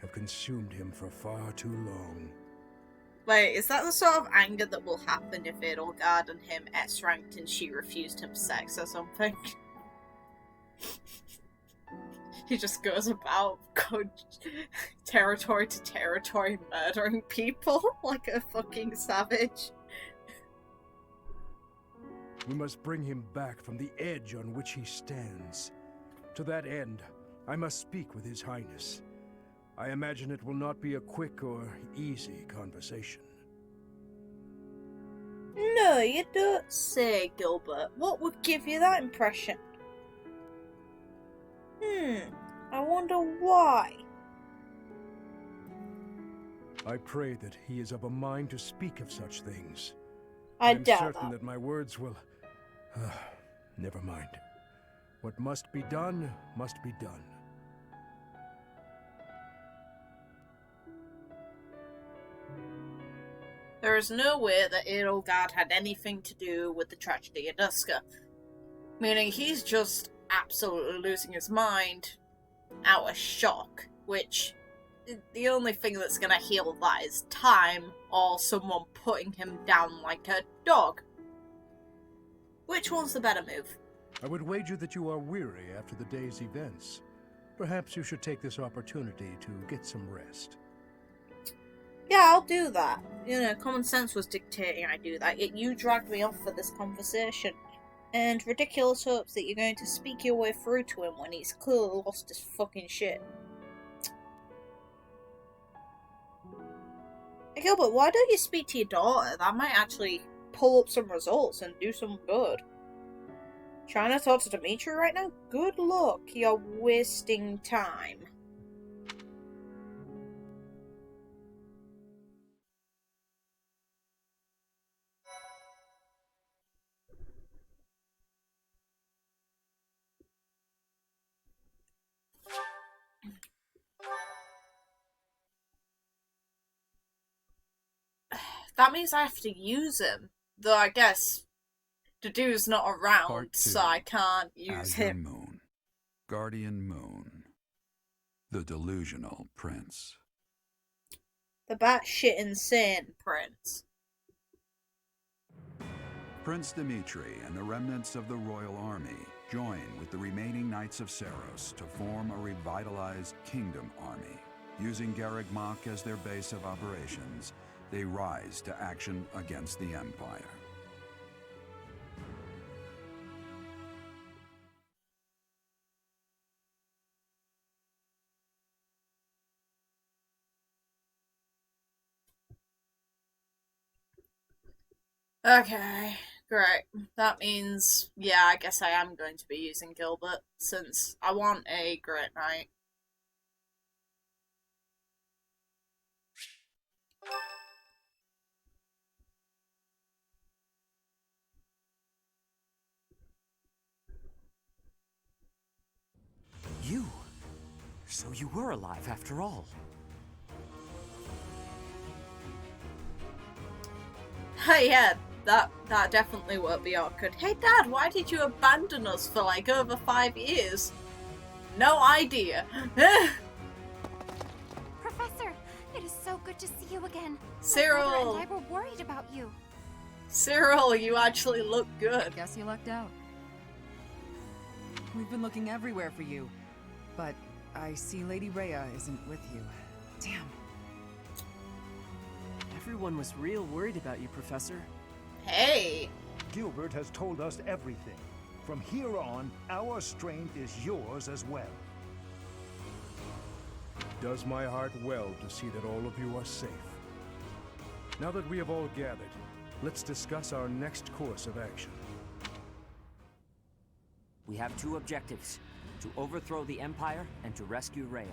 have consumed him for far too long. Wait, is that the sort of anger that will happen if Edelgard and him S-ranked and she refused him sex or something? He just goes about going territory to territory murdering people like a fucking savage. We must bring him back from the edge on which he stands. To that end, I must speak with His Highness. I imagine it will not be a quick or easy conversation. No, you don't say, Gilbert. What would give you that impression? I wonder why. I pray that he is of a mind to speak of such things. I am doubt certain that my words will... never mind. What must be done, must be done. There is no way that Edelgard had anything to do with the tragedy of Duska. Meaning he's just absolutely losing his mind out of shock, which the only thing that's gonna heal that is time or someone putting him down like a dog. Which one's the better move? I would wager that you are weary after the day's events. Perhaps you should take this opportunity to get some rest. Yeah, I'll do that. You know, common sense was dictating I do that, yet you dragged me off for this conversation. And ridiculous hopes that you're going to speak your way through to him when he's clearly lost his fucking shit. Hey Gilbert, why don't you speak to your daughter? That might actually pull up some results and do some good. Trying to talk to Dimitri right now? Good luck, you're wasting time. That means I have to use him. Though I guess the dude's not around, so I can't use Azure him. Moon. Guardian Moon. The delusional prince. The batshit insane prince. Prince Dimitri and the remnants of the royal army join with the remaining knights of Seiros to form a revitalized kingdom army. Using Garreg Mach as their base of operations, they rise to action against the Empire. Okay, great. That means, yeah, I guess I am going to be using Gilbert, since I want a Great Knight. You? So you were alive after all. Hey, yeah, that definitely won't be awkward. Hey, Dad, why did you abandon us for like over 5 years? No idea. Professor, it is so good to see you again. Cyril! My brother and I were worried about you. Cyril, you actually look good. Guess you lucked out. We've been looking everywhere for you, but I see Lady Rhea isn't with you. Damn. Everyone was real worried about you, Professor. Hey! Gilbert has told us everything. From here on, our strength is yours as well. Does my heart well to see that all of you are safe. Now that we have all gathered, let's discuss our next course of action. We have 2 objectives: to overthrow the Empire and to rescue Rhea.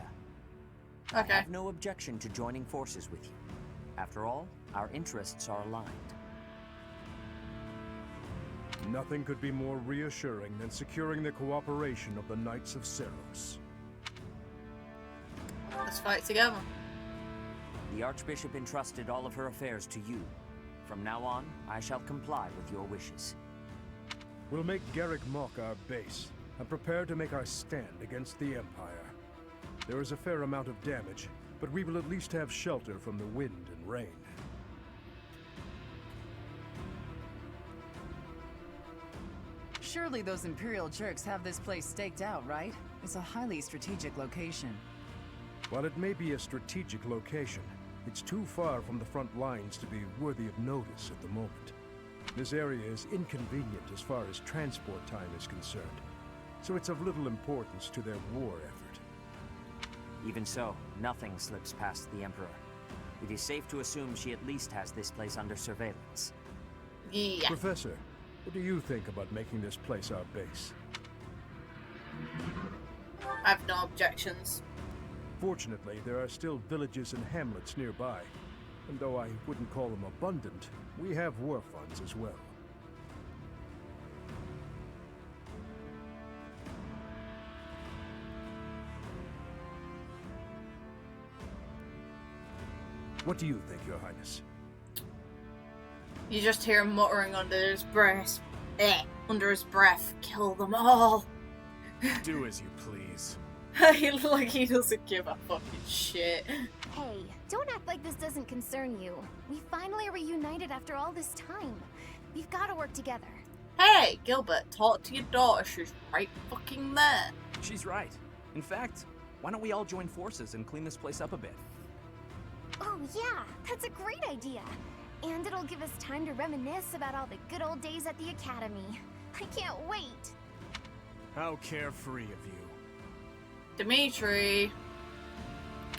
Okay. I have no objection to joining forces with you. After all, our interests are aligned. Nothing could be more reassuring than securing the cooperation of the Knights of Seiros. Let's fight together. The Archbishop entrusted all of her affairs to you. From now on, I shall comply with your wishes. We'll make Garrick Mok our base, and prepare to make our stand against the Empire. There is a fair amount of damage, but we will at least have shelter from the wind and rain. Surely those Imperial jerks have this place staked out, right? It's a highly strategic location. While it may be a strategic location, it's too far from the front lines to be worthy of notice at the moment. This area is inconvenient as far as transport time is concerned, so it's of little importance to their war effort. Even so, nothing slips past the Emperor. It is safe to assume she at least has this place under surveillance. Yeah. Professor, what do you think about making this place our base? I have no objections. Fortunately, there are still villages and hamlets nearby, and though I wouldn't call them abundant, we have war funds as well. What do you think, Your Highness? You just hear him muttering under his breath. Under his breath. Kill them all. Do as you please. He looks like he doesn't give a fucking shit. Hey, don't act like this doesn't concern you. We finally are reunited after all this time. We've got to work together. Hey, Gilbert, talk to your daughter. She's right fucking there. She's right. In fact, why don't we all join forces and clean this place up a bit? Oh yeah, that's a great idea. And it'll give us time to reminisce about all the good old days at the Academy. I can't wait. How carefree of you. Dimitri.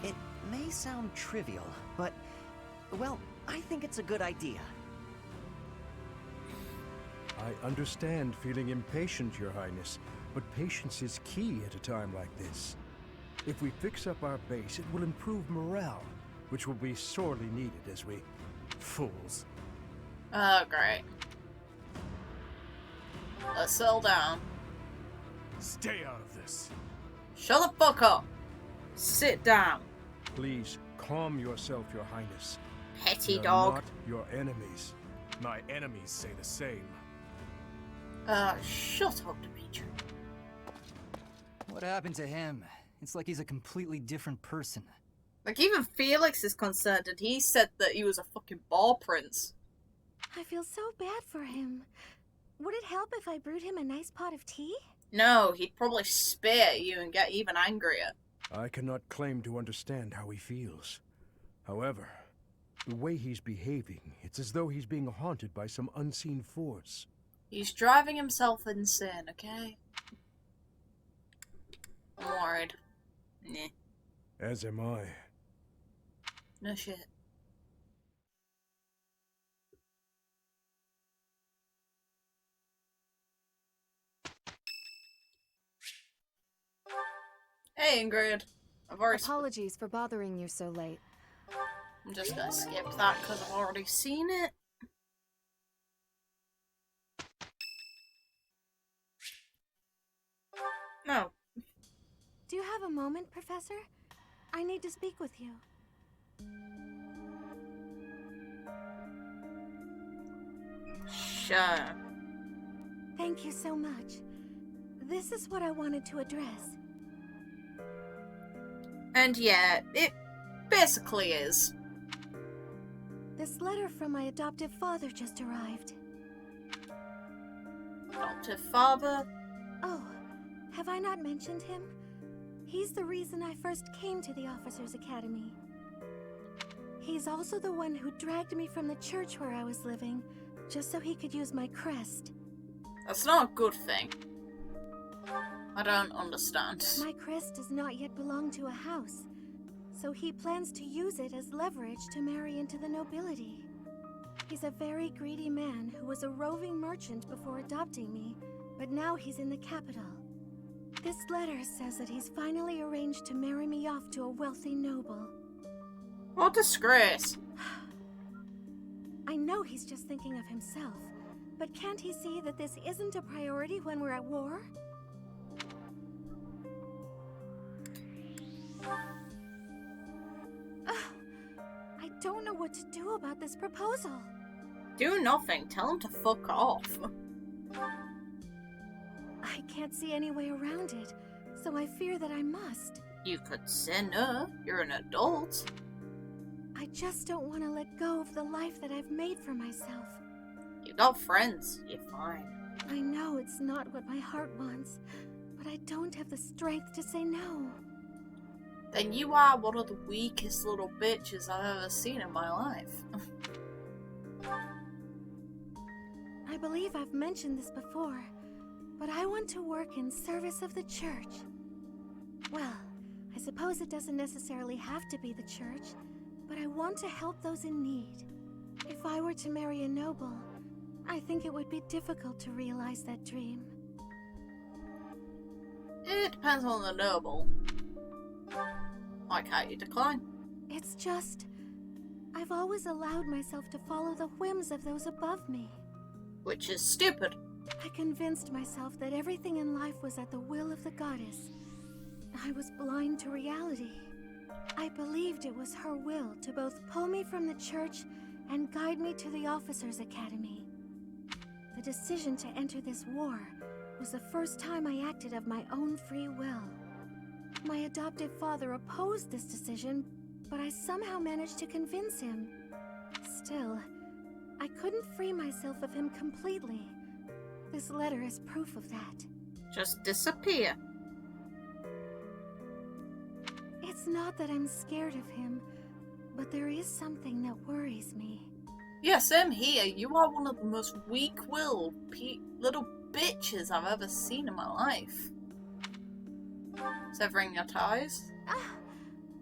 It may sound trivial, but, well, I think it's a good idea. I understand feeling impatient, Your Highness, but patience is key at a time like this. If we fix up our base, it will improve morale, which will be sorely needed as we... Fools. Oh, great. Let's settle down. Stay out of this. Shut the fuck up. Sit down. Please, calm yourself, Your Highness. Petty They're dog. not your enemies. My enemies say the same. Shut up, Dimitri. What happened to him? It's like he's a completely different person. Like, even Felix is concerned, and he said that he was a fucking ball prince. I feel so bad for him. Would it help if I brewed him a nice pot of tea? No, he'd probably spit at you and get even angrier. I cannot claim to understand how he feels. However, the way he's behaving, it's as though he's being haunted by some unseen force. He's driving himself insane, okay? I'm worried. Nah. As am I. No shit. Hey, Ingrid. Apologies for bothering you so late. I'm just gonna skip that because I've already seen it. No. Do you have a moment, Professor? I need to speak with you. Sure. Thank you so much. This is what I wanted to address. And yeah, it basically is. This letter from my adoptive father just arrived. Adoptive father? Oh, have I not mentioned him? He's the reason I first came to the Officers' Academy. He's also the one who dragged me from the church where I was living, just so he could use my crest. That's not a good thing. I don't understand. My crest does not yet belong to a house, so he plans to use it as leverage to marry into the nobility. He's a very greedy man who was a roving merchant before adopting me, but now he's in the capital. This letter says that he's finally arranged to marry me off to a wealthy noble. What disgrace. I know he's just thinking of himself, but can't he see that this isn't a priority when we're at war? I don't know what to do about this proposal. Do nothing. Tell him to fuck off. I can't see any way around it, so I fear that I must. You could say no. You're an adult. I just don't want to let go of the life that I've made for myself. You got friends. You're fine. I know it's not what my heart wants, but I don't have the strength to say no. Then you are one of the weakest little bitches I've ever seen in my life. I believe I've mentioned this before, but I want to work in service of the church. Well, I suppose it doesn't necessarily have to be the church, but I want to help those in need. If I were to marry a noble, I think it would be difficult to realize that dream. It depends on the noble. Why can't you decline? It's just, I've always allowed myself to follow the whims of those above me. Which is stupid. I convinced myself that everything in life was at the will of the goddess. I was blind to reality. I believed it was her will to both pull me from the church and guide me to the Officers' Academy. The decision to enter this war was the first time I acted of my own free will. My adoptive father opposed this decision, but I somehow managed to convince him. Still, I couldn't free myself of him completely. This letter is proof of that. Just disappear. It's not that I'm scared of him, but there is something that worries me. Yeah, same here. You are one of the most weak-willed little bitches I've ever seen in my life. Severing your ties?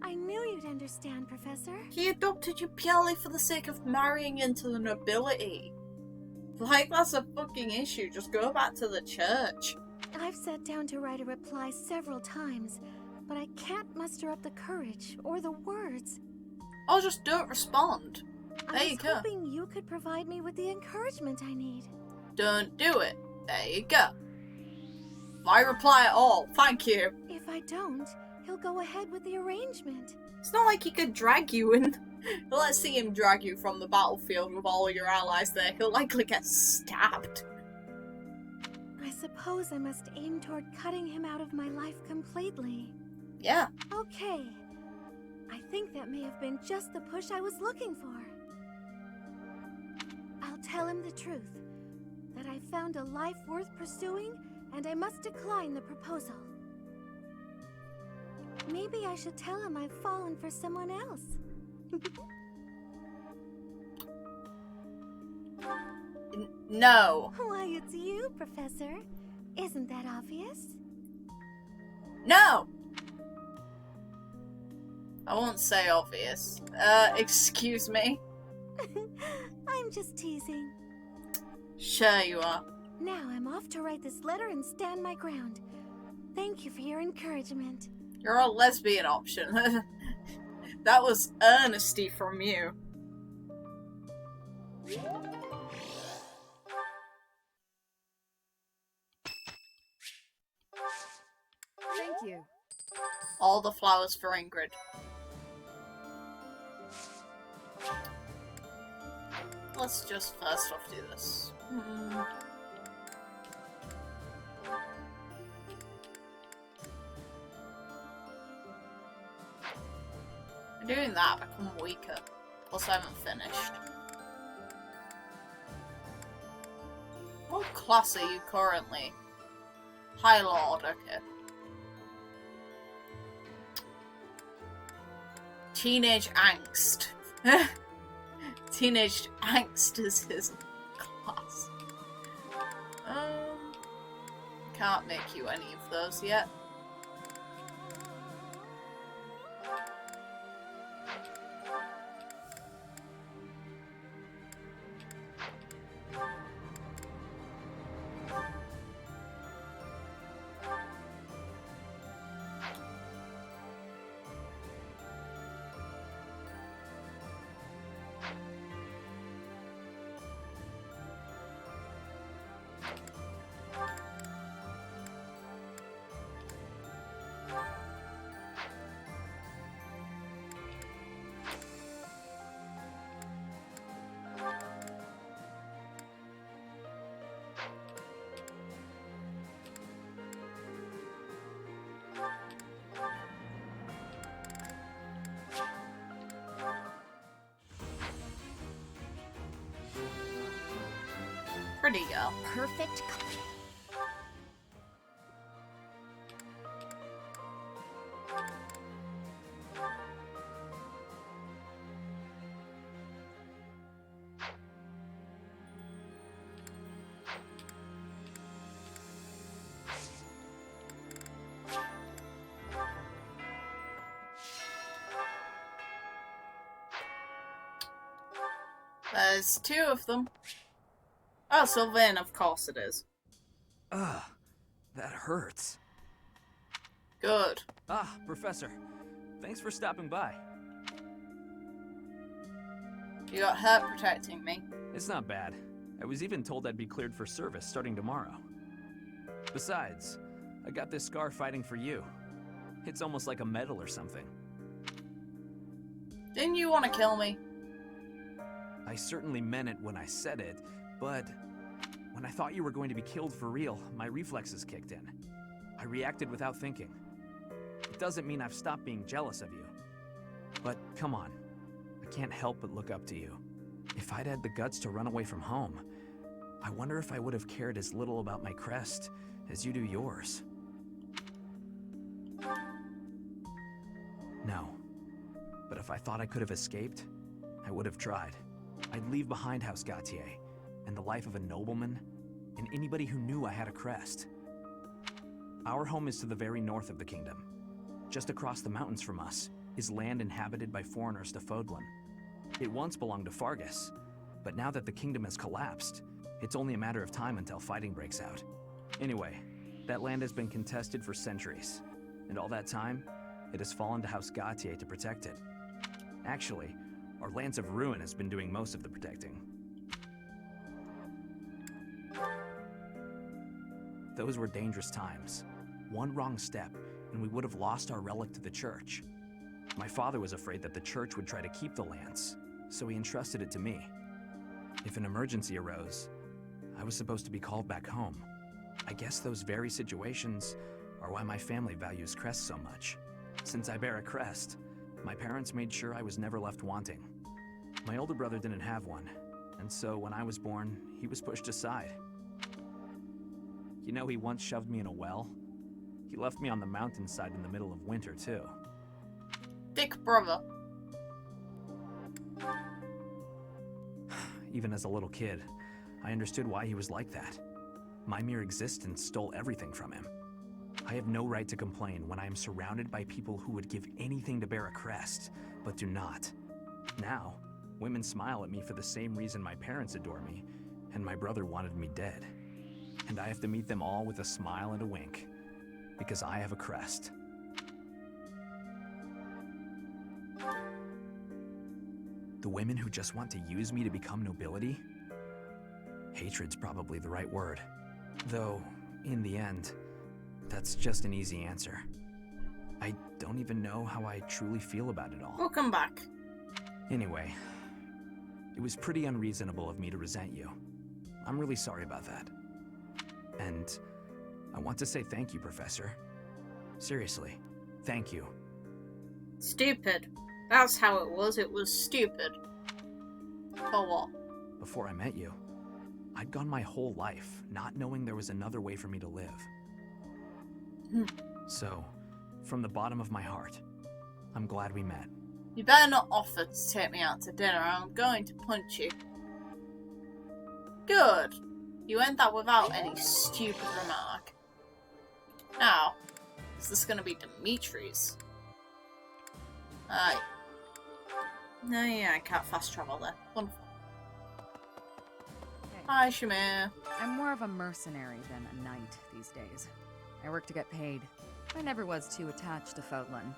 I knew you'd understand, Professor. He adopted you purely for the sake of marrying into the nobility. Like, that's a fucking issue. Just go back to the church. I've sat down to write a reply several times, but I can't muster up the courage or the words. Oh, just don't respond. There you go. I was hoping you could provide me with the encouragement I need. Don't do it. There you go. My reply at all. Thank you. If I don't, he'll go ahead with the arrangement. It's not like he could drag you in. Let's see him drag you from the battlefield with all your allies there. He'll likely get stabbed. I suppose I must aim toward cutting him out of my life completely. Yeah. Okay. I think that may have been just the push I was looking for. I'll tell him the truth. That I found a life worth pursuing, and I must decline the proposal. Maybe I should tell him I've fallen for someone else. No. Why, it's you, Professor. Isn't that obvious? No! I won't say obvious. Excuse me? I'm just teasing. Sure you are. Now I'm off to write this letter and stand my ground. Thank you for your encouragement. You're a lesbian option. That was earnesty from you. Thank you. All the flowers for Ingrid. Let's just first off do this. Doing that, I become weaker. Plus, I haven't finished. What class are you currently? High Lord, okay. Teenage Angst. Teenage Angst is his class. Can't make you any of those yet. Pretty girl. Perfect. There's two of them. Oh, Sylvain, of course it is. Ugh, that hurts. Good. Ah, Professor. Thanks for stopping by. You got hurt protecting me. It's not bad. I was even told I'd be cleared for service starting tomorrow. Besides, I got this scar fighting for you. It's almost like a medal or something. Didn't you want to kill me? I certainly meant it when I said it, but when I thought you were going to be killed for real, my reflexes kicked in. I reacted without thinking. It doesn't mean I've stopped being jealous of you. But come on, I can't help but look up to you. If I'd had the guts to run away from home, I wonder if I would have cared as little about my crest as you do yours. No. But if I thought I could have escaped, I would have tried. I'd leave behind House Gautier, and the life of a nobleman, and anybody who knew I had a crest. Our home is to the very north of the kingdom. Just across the mountains from us is land inhabited by foreigners to Fodlan. It once belonged to Fargus, but now that the kingdom has collapsed, it's only a matter of time until fighting breaks out. Anyway, that land has been contested for centuries, and all that time, it has fallen to House Gautier to protect it. Actually, our Lance of Ruin has been doing most of the protecting. Those were dangerous times. One wrong step, and we would have lost our relic to the church. My father was afraid that the church would try to keep the lance, so he entrusted it to me. If an emergency arose, I was supposed to be called back home. I guess those very situations are why my family values crests so much. Since I bear a crest, my parents made sure I was never left wanting. My older brother didn't have one, and so when I was born, he was pushed aside. You know, he once shoved me in a well. He left me on the mountainside in the middle of winter, too. Dick brother. Even as a little kid, I understood why he was like that. My mere existence stole everything from him. I have no right to complain when I am surrounded by people who would give anything to bear a crest, but do not. Now, women smile at me for the same reason my parents adore me, and my brother wanted me dead. And I have to meet them all with a smile and a wink, because I have a crest. The women who just want to use me to become nobility? Hatred's probably the right word. Though, in the end, that's just an easy answer. I don't even know how I truly feel about it all. Welcome back. Anyway, it was pretty unreasonable of me to resent you. I'm really sorry about that. And I want to say thank you, Professor. Seriously, thank you. Stupid. That's how it was. It was stupid. For what? Before I met you, I'd gone my whole life not knowing there was another way for me to live. So, from the bottom of my heart, I'm glad we met. You better not offer to take me out to dinner. I'm going to punch you. Good. You end that without any stupid remark. Now, is this going to be Dimitri's? No, yeah, I can't fast travel there. Wonderful. Hey. Hi, Shamir. I'm more of a mercenary than a knight these days. I work to get paid. I never was too attached to Fodlan,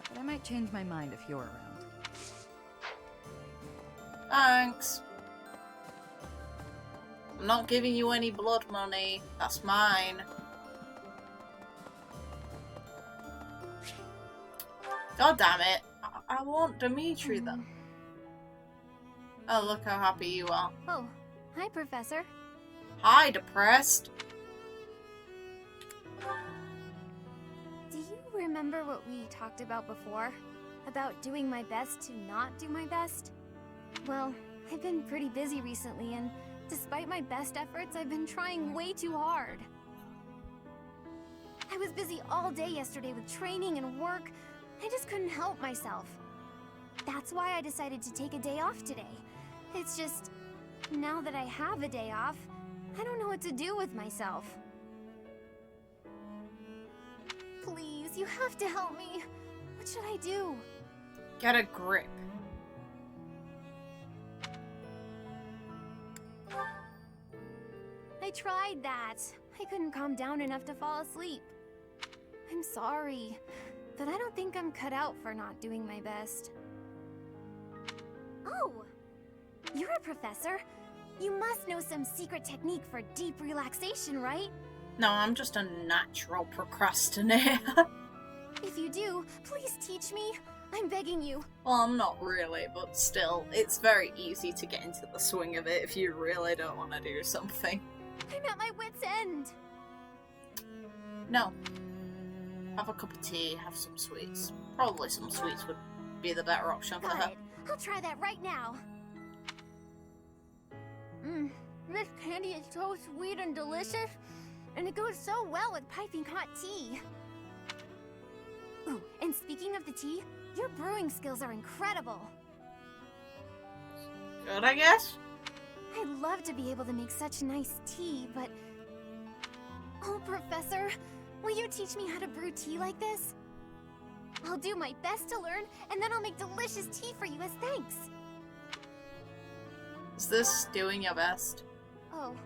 but I might change my mind if you're around. Thanks. I'm not giving you any blood money. That's mine. God damn it. I want Dimitri then. Oh, look how happy you are. Oh, hi, Professor. Hi, depressed. Do you remember what we talked about before? About doing my best to not do my best? Well, I've been pretty busy recently, and despite my best efforts, I've been trying way too hard. I was busy all day yesterday with training and work. I just couldn't help myself. That's why I decided to take a day off today. It's just, now that I have a day off, I don't know what to do with myself. Please, you have to help me. What should I do? Get a grip. I tried that. I couldn't calm down enough to fall asleep. I'm sorry, but I don't think I'm cut out for not doing my best. Oh! You're a professor. You must know some secret technique for deep relaxation, right? No, I'm just a natural procrastinator. If you do, please teach me. I'm begging you. Well, I'm not really, but still, it's very easy to get into the swing of it if you really don't want to do something. I'm at my wit's end. No. Have a cup of tea, have some sweets. Probably some sweets would be the better option for her. Got it. I'll try that right now. This candy is so sweet and delicious, and it goes so well with piping hot tea. Ooh, and speaking of the tea, your brewing skills are incredible. Good, I guess? I'd love to be able to make such nice tea, but... Oh, Professor, will you teach me how to brew tea like this? I'll do my best to learn, and then I'll make delicious tea for you as thanks. Is this doing your best? Oh,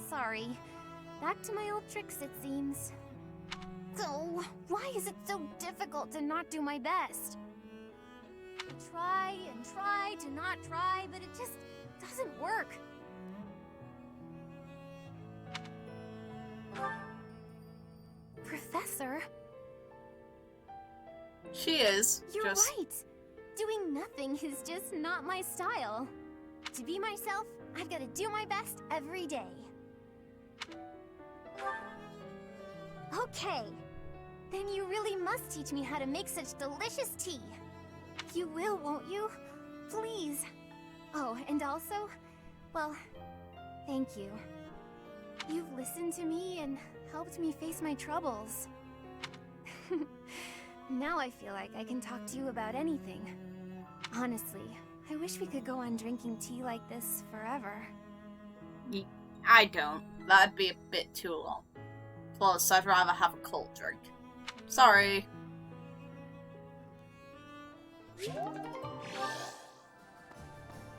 sorry. Back to my old tricks, it seems. So, why is it so difficult to not do my best? I try and try to not try, but it just doesn't work. Professor? She is. You're right. Doing nothing is just not my style. To be myself, I've got to do my best every day. Okay. Then you really must teach me how to make such delicious tea. You will, won't you? Please. Oh, and also, well, thank you. You've listened to me and helped me face my troubles. Now I feel like I can talk to you about anything. Honestly, I wish we could go on drinking tea like this forever. I don't. That'd be a bit too long. Plus, I'd rather have a cold drink. Sorry.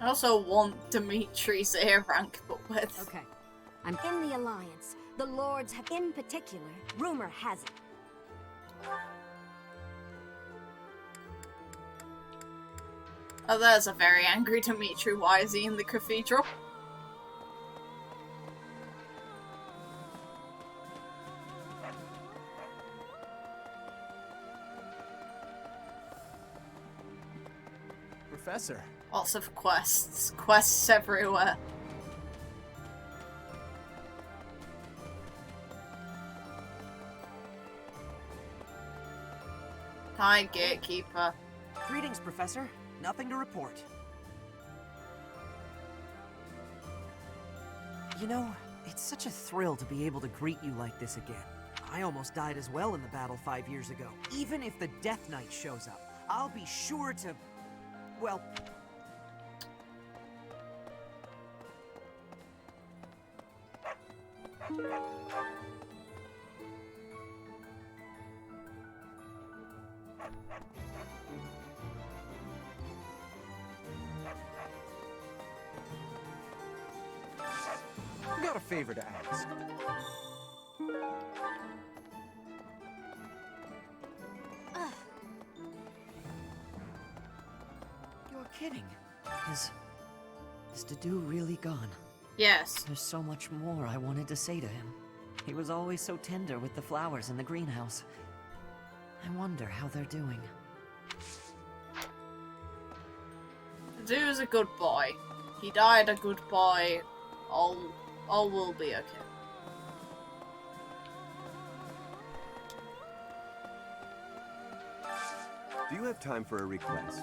I also want Dimitri's A rank, but with... Okay. I'm in the Alliance. The Lords have, in particular, rumor has it. Oh, there's a very angry Dimitri. Why is he in the cathedral? Professor. Lots of quests. Quests everywhere. Hi, Gatekeeper. Greetings, Professor. Nothing to report. You know, it's such a thrill to be able to greet you like this again. I almost died as well in the battle 5 years ago. Even if the Death Knight shows up, I'll be sure to... well... Got a favor to ask. You're kidding. Is Dedu really gone? Yes. There's so much more I wanted to say to him. He was always so tender with the flowers in the greenhouse. I wonder how they're doing. Dedu is a good boy. He died a good boy. All will be okay. Do you have time for a request?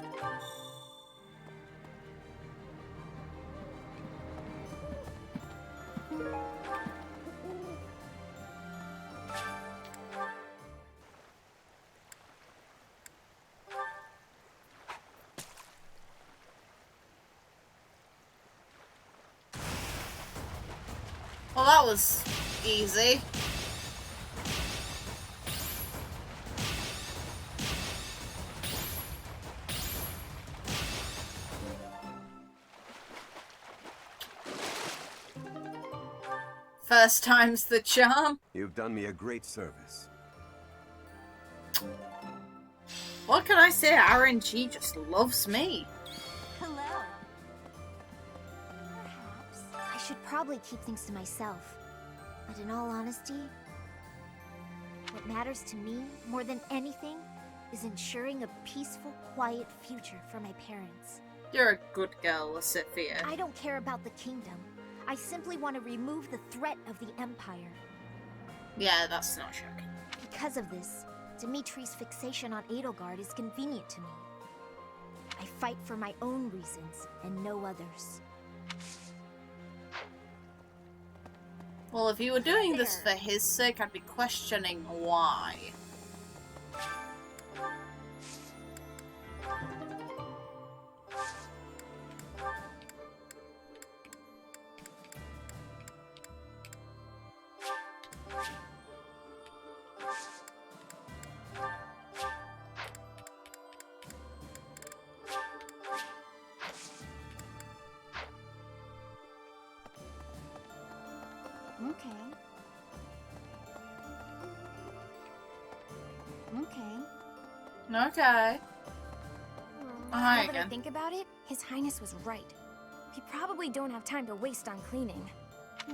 Well, that was easy. First time's the charm. You've done me a great service. What can I say? RNG just loves me. Hello. I should probably keep things to myself. But in all honesty, what matters to me more than anything is ensuring a peaceful, quiet future for my parents. You're a good girl, Sothia. I don't care about the kingdom. I simply want to remove the threat of the Empire. Yeah, that's not shocking. Because of this, Dimitri's fixation on Edelgard is convenient to me. I fight for my own reasons and no others. Well, if you were doing this for his sake, I'd be questioning why. Okay. Hi Now that I again. think about it, His Highness was right. We probably don't have time to waste on cleaning.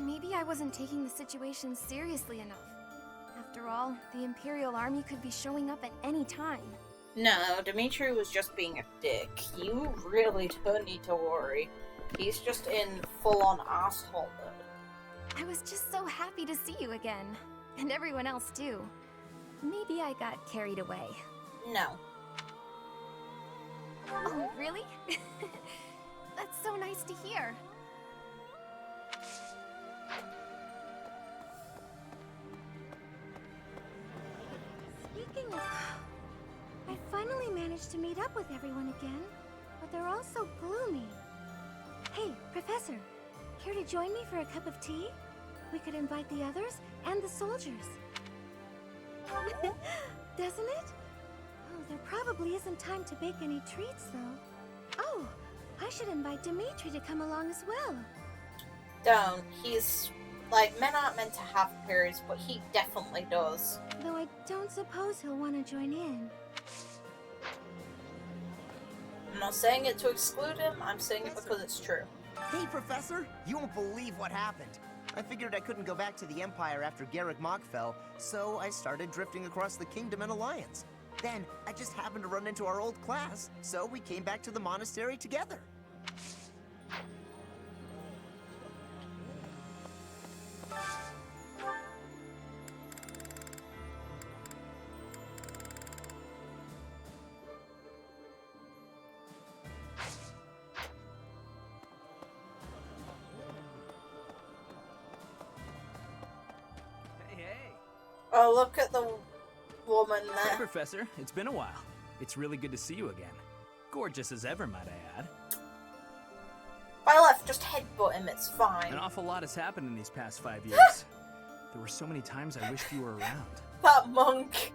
Maybe I wasn't taking the situation seriously enough. After all, the Imperial Army could be showing up at any time. No, Dimitri was just being a dick. You really don't need to worry. He's just in full-on asshole mode. I was just so happy to see you again. And everyone else too. Maybe I got carried away. No. Oh, really? That's so nice to hear. Speaking of... I finally managed to meet up with everyone again, but they're all so gloomy. Hey, Professor, care to join me for a cup of tea? We could invite the others and the soldiers. Doesn't it? Oh, there probably isn't time to bake any treats, though. Oh, I should invite Dimitri to come along as well. Don't. He's... like, men aren't meant to have periods, but he definitely does. Though I don't suppose he'll want to join in. I'm not saying it to exclude him, I'm saying it because it's true. Hey, Professor! You won't believe what happened. I figured I couldn't go back to the Empire after Garrick Mog fell, so I started drifting across the Kingdom and Alliance. Then, I just happened to run into our old class, so we came back to the monastery together. Oh, look at the woman there. Hey, Professor. It's been a while. It's really good to see you again. Gorgeous as ever, might I add. Byleth, just headbutt him, it's fine. An awful lot has happened in these past 5 years. There were so many times I wished you were around. That monk.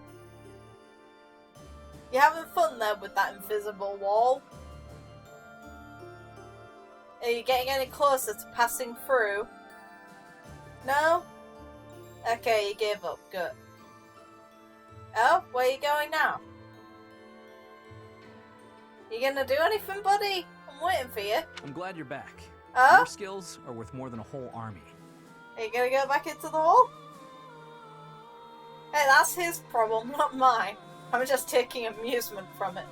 You having fun there with that invisible wall? Are you getting any closer to passing through? No? Okay, you gave up. Good. Oh, where are you going now? You gonna do anything, buddy? I'm waiting for you. I'm glad you're back. Oh? Your skills are worth more than a whole army. Are you gonna go back into the hole? Hey, that's his problem, not mine. I'm just taking amusement from it.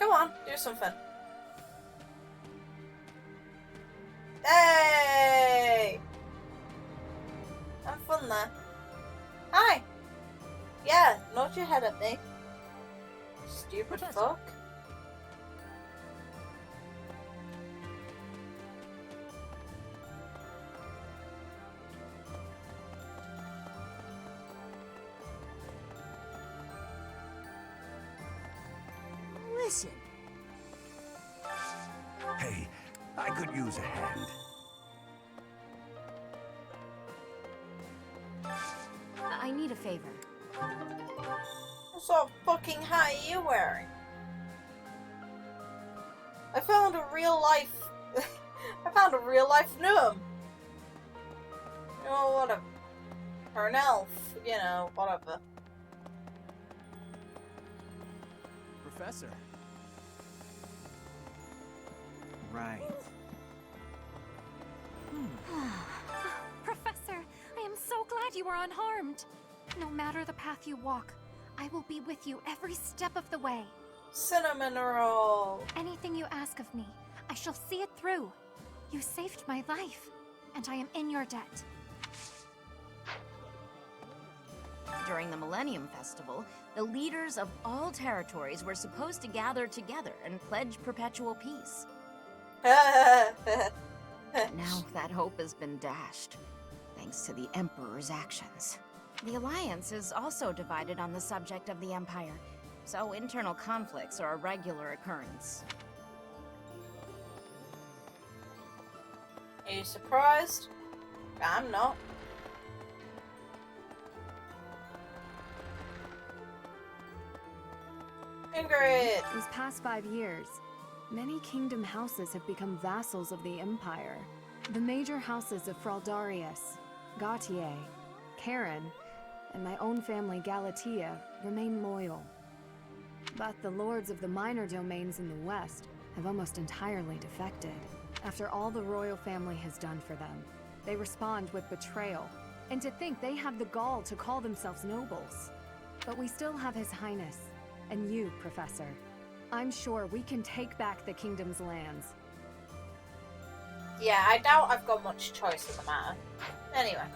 Come on, do something. Hey! Have fun there. Hi! Yeah, nod your head at me. Stupid fuck. Listen. Hey, I could use a hand. I need a favor. What sort of fucking hat are you wearing? I found a real life... I found a real life gnome. You know, whatever. Or an elf, you know, whatever. Professor. Right. Professor, I am so glad you are unharmed. No matter the path you walk, I will be with you every step of the way. Cinnamon roll. Anything you ask of me, I shall see it through. You saved my life, and I am in your debt. During the Millennium Festival, the leaders of all territories were supposed to gather together and pledge perpetual peace. Now that hope has been dashed, thanks to the Emperor's actions. The Alliance is also divided on the subject of the Empire, so internal conflicts are a regular occurrence. Are you surprised? I'm not. Ingrid! These past 5 years, many kingdom houses have become vassals of the Empire. The major houses of Fraldarius, Gautier, Karen, and my own family Galatea remain loyal. But the lords of the minor domains in the west have almost entirely defected. After all the royal family has done for them, they respond with betrayal, and to think they have the gall to call themselves nobles. But we still have His Highness, and you, Professor. I'm sure we can take back the kingdom's lands. Yeah, I doubt I've got much choice in the matter. Anyway.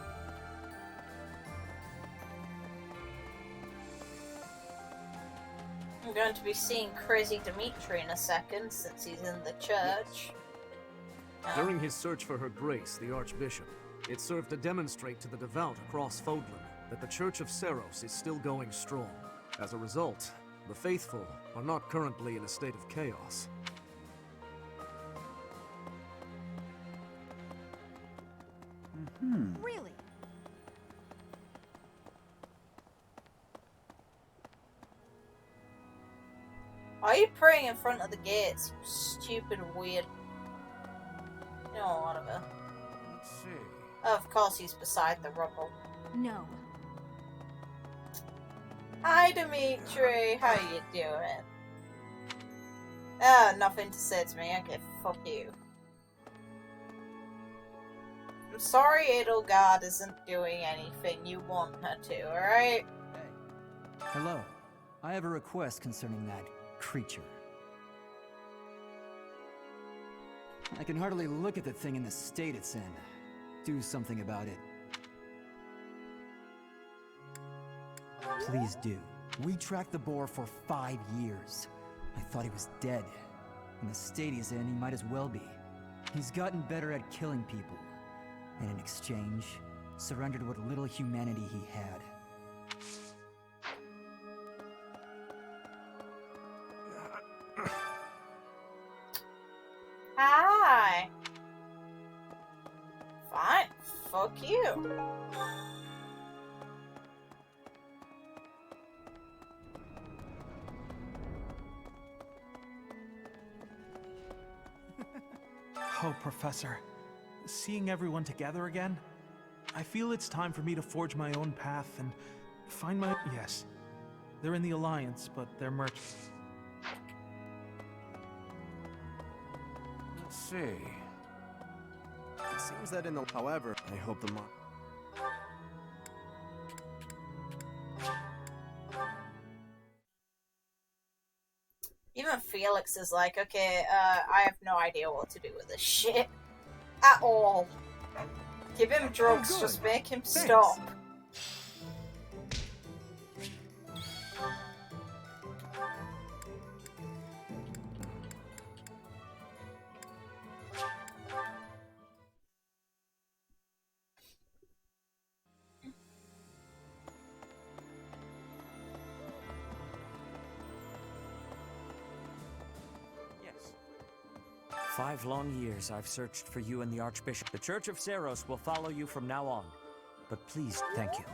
I'm going to be seeing crazy Dimitri in a second, since he's in the church. During his search for her grace, the Archbishop, it served to demonstrate to the devout across Fodlan that the Church of Seiros is still going strong. As a result, the faithful are not currently in a state of chaos. Really? Why are you praying in front of the gates? Stupid weird. You know, whatever. Let's see. Of course he's beside the rubble. No. Hi Dimitri, how you doing? Nothing to say to me. Okay, fuck you. I'm sorry Edelgard isn't doing anything you want her to, alright? Hello. I have a request concerning that creature. I can hardly look at the thing in the state it's in. Do something about it. Please do. We tracked the boar for 5 years. I thought he was dead. In the state he's in, he might as well be. He's gotten better at killing people. And in exchange, surrendered what little humanity he had. Hi. Fine. Fuck you. Oh, Professor. Seeing everyone together again, I feel it's time for me to forge my own path and find my... Yes, they're in the Alliance, but they're merchants. Let's see. It seems that in the... However, I hope the Even Felix is like, okay, I have no idea what to do with this shit. At all. Give him drugs, just make him stop. Yes. 5 long years I've searched for you and the Archbishop. The Church of Seiros will follow you from now on. But please, thank you.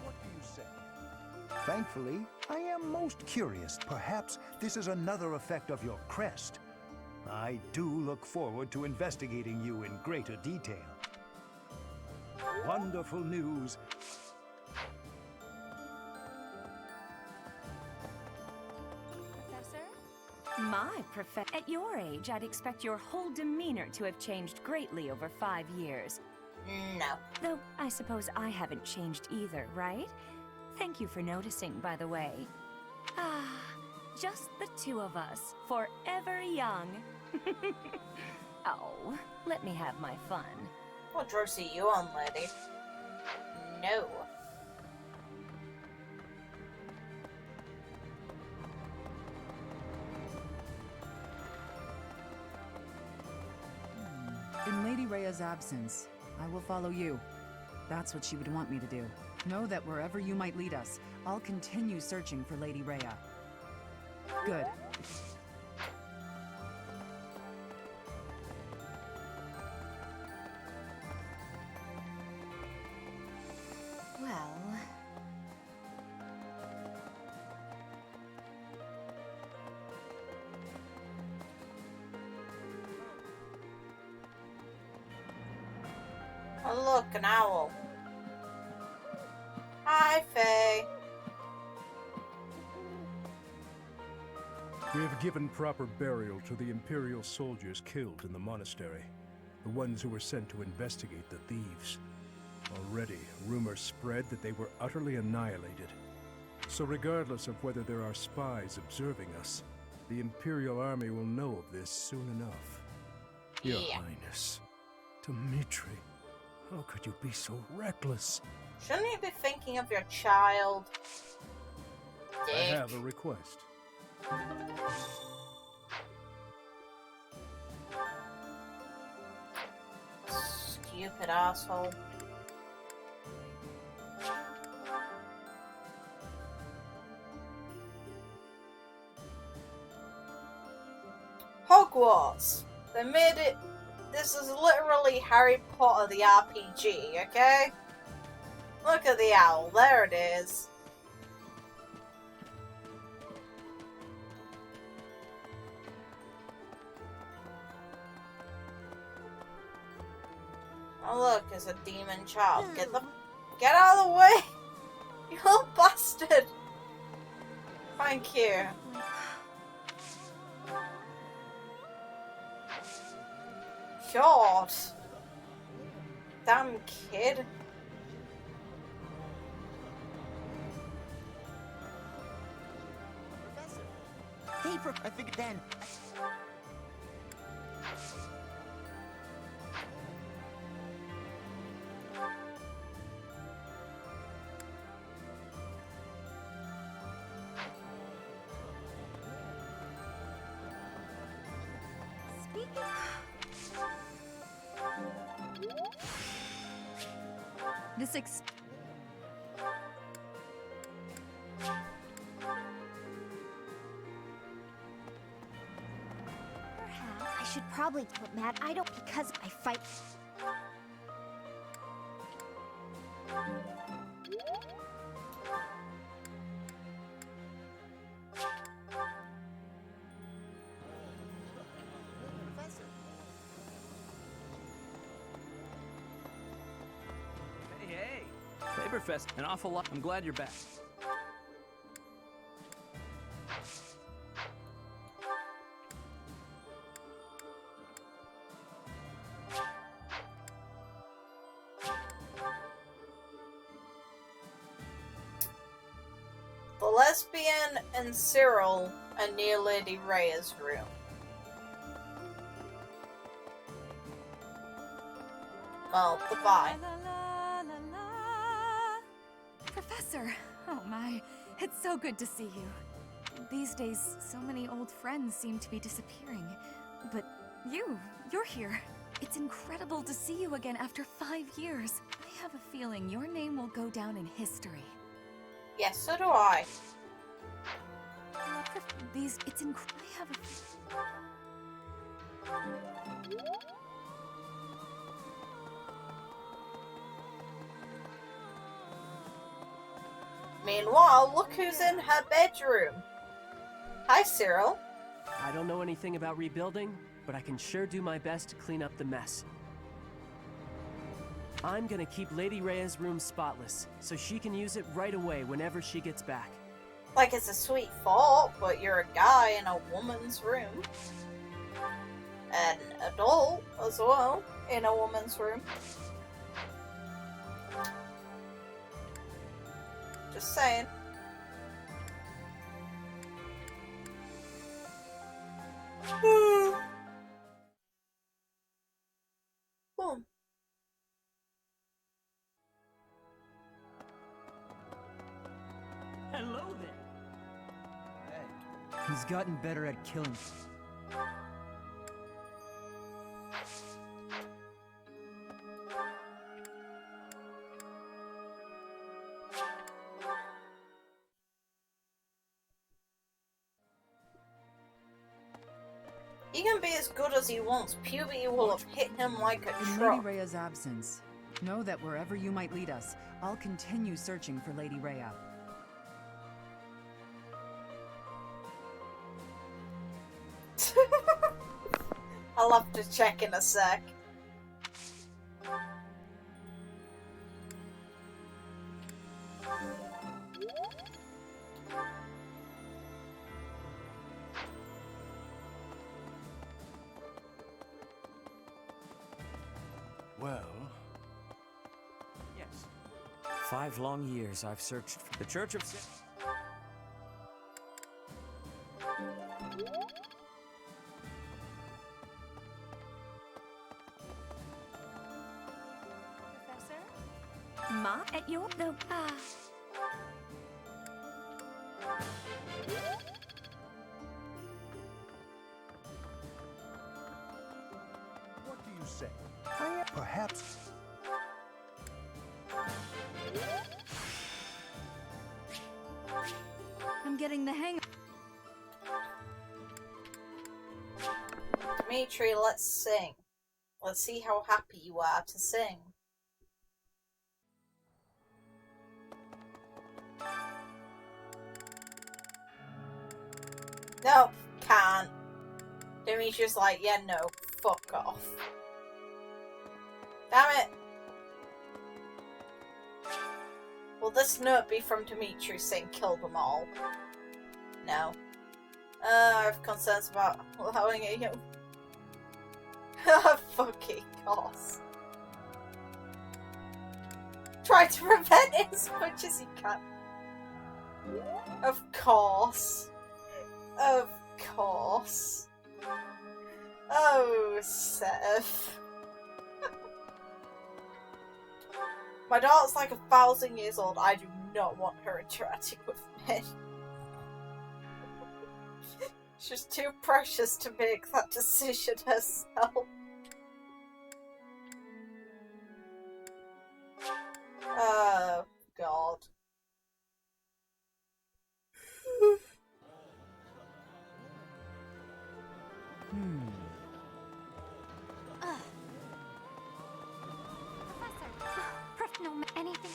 What do you say? Thankfully, I am most curious. Perhaps this is another effect of your crest. I do look forward to investigating you in greater detail. Wonderful news. At your age, I'd expect your whole demeanor to have changed greatly over 5 years. No. Though, I suppose I haven't changed either, right? Thank you for noticing, by the way. Ah, just the two of us, forever young. Oh, let me have my fun. What drugs are you on, lady? No. In Lady Rhea's absence, I will follow you. That's what she would want me to do. Know that wherever you might lead us, I'll continue searching for Lady Rhea. Good. Well... Oh look, an owl. Hi, Faye. We have given proper burial to the Imperial soldiers killed in the monastery, the ones who were sent to investigate the thieves. Already, rumors spread that they were utterly annihilated. So regardless of whether there are spies observing us, the Imperial army will know of this soon enough. Your Highness, Dimitri, how could you be so reckless? Shouldn't you be thinking of your child? I Dick. have a request. Stupid asshole. Hogwarts. They made it. This is literally Harry Potter the RPG, okay? Look at the owl. There it is. Oh look, it's a demon child. Get out of the way! You little bastard! Thank you. God. Damn kid. Hey, I figured then. I should probably put mad. I don't because I fight. Hey! Hey, Professor. An awful lot. I'm glad you're back. The lesbian and Cyril are near Lady Rhea's room. Well, goodbye. Professor! Oh my, it's so good to see you. These days, so many old friends seem to be disappearing. But you're here. It's incredible to see you again after 5 years. I have a feeling your name will go down in history. Yes, so do I. I have Meanwhile, look who's in her bedroom. Hi, Cyril. I don't know anything about rebuilding, but I can sure do my best to clean up the mess. I'm gonna keep Lady Rhea's room spotless, so she can use it right away whenever she gets back. Like it's a sweet thought, but you're a guy in a woman's room. An adult as well in a woman's room. Just saying. Boom. Hello there. He's gotten better at killing. He can be as good as he wants. Puberty will have hit him like a In truck. Lady Rhea's absence, know that wherever you might lead us, I'll continue searching for Lady Rhea. I'll have to check in a sec. Well... Yes. 5 long years I've searched for the Church of... Ma at your no. What do you say? Perhaps... I'm getting the hang. Dimitri, let's sing. Let's see how happy you are to sing. Nope, can't. Dimitri's like, yeah, no, fuck off. Damn it! Will this note be from Dimitri saying kill them all? No. I have concerns about allowing a young... fucking course. Try to prevent it as much as you can. Of course. Of course. Oh, Seth. My daughter's like 1,000 years old. I do not want her interacting with men. She's too precious to make that decision herself. Oh, God. Professor, no, anything.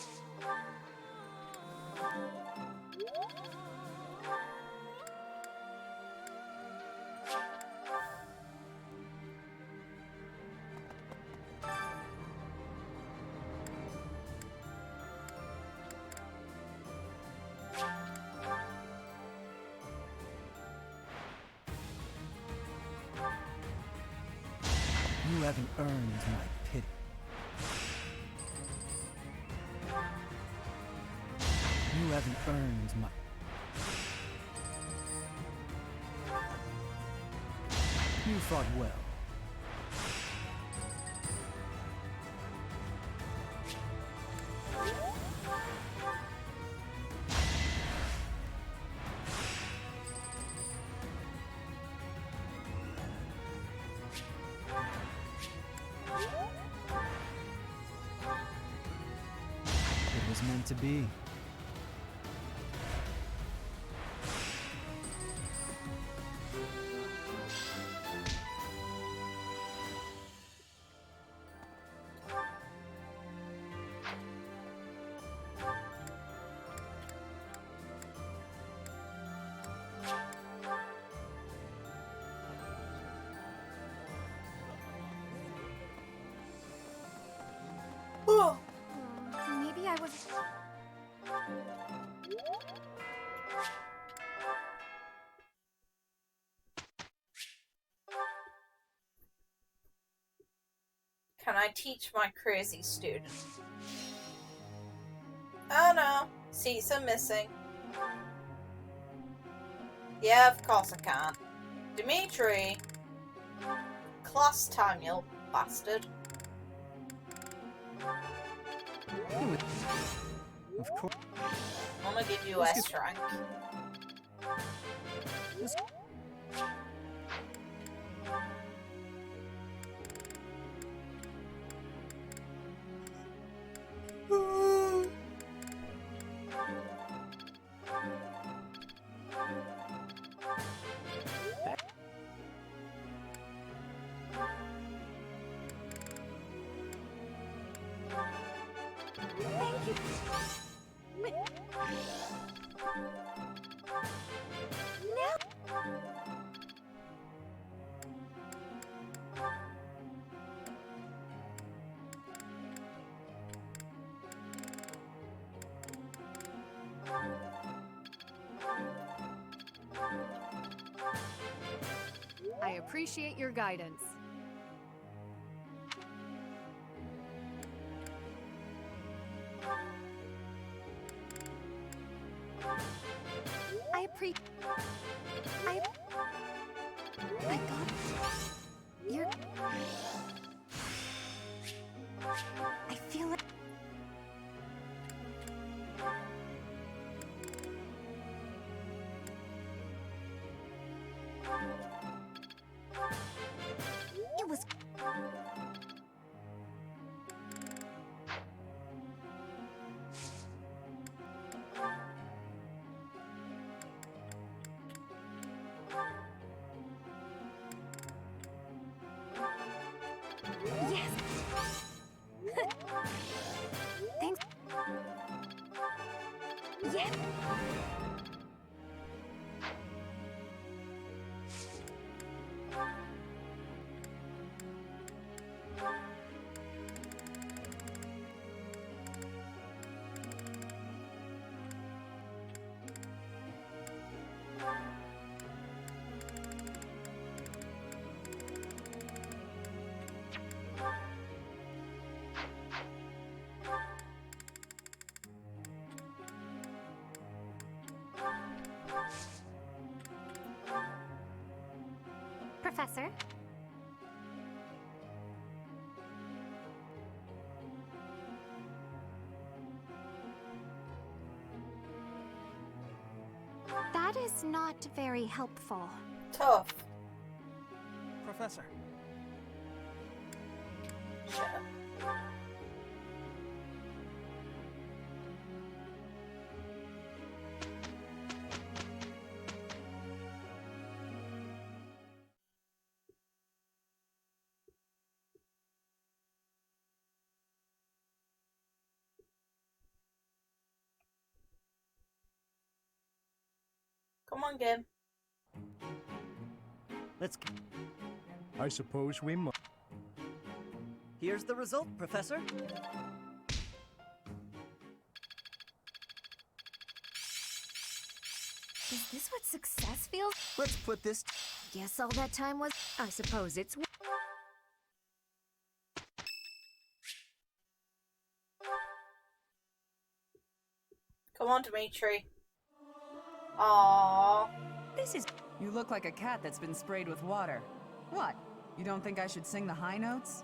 You haven't earned my pity. You haven't earned my... You fought well. It was meant to be. Maybe I was... Can I teach my crazy student? Oh no, seats are missing. Yeah, of course I can't. Dimitri! Class time, you bastard. Of course. I'm gonna give you S rank. Thank you. I appreciate your guidance. My God. You're... I feel it. It was... Yes. Thanks. Yes. Professor. That is not very helpful. Tough. Professor. Shut up. Come on, game. Let's... I suppose we must. Here's the result, Professor. Is this what success feels? Let's put this... Guess all that time was... I suppose it's... Come on, Dimitri. Aww. This is... You look like a cat that's been sprayed with water. What? You don't think I should sing the high notes?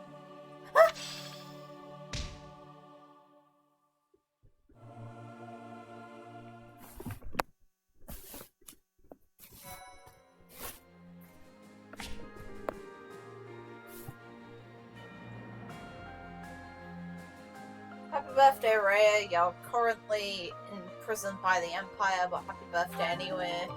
Happy birthday, Rhea. You're currently imprisoned by the Empire, but happy birthday anyway.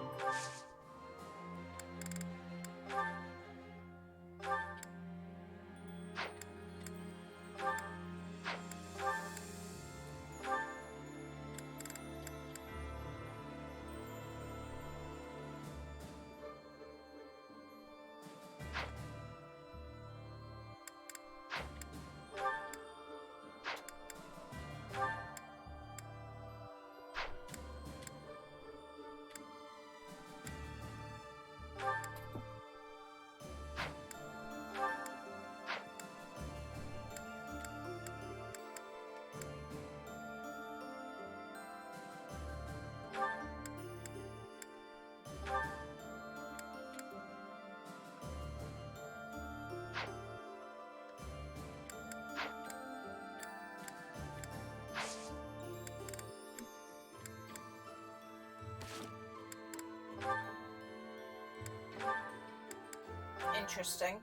Interesting.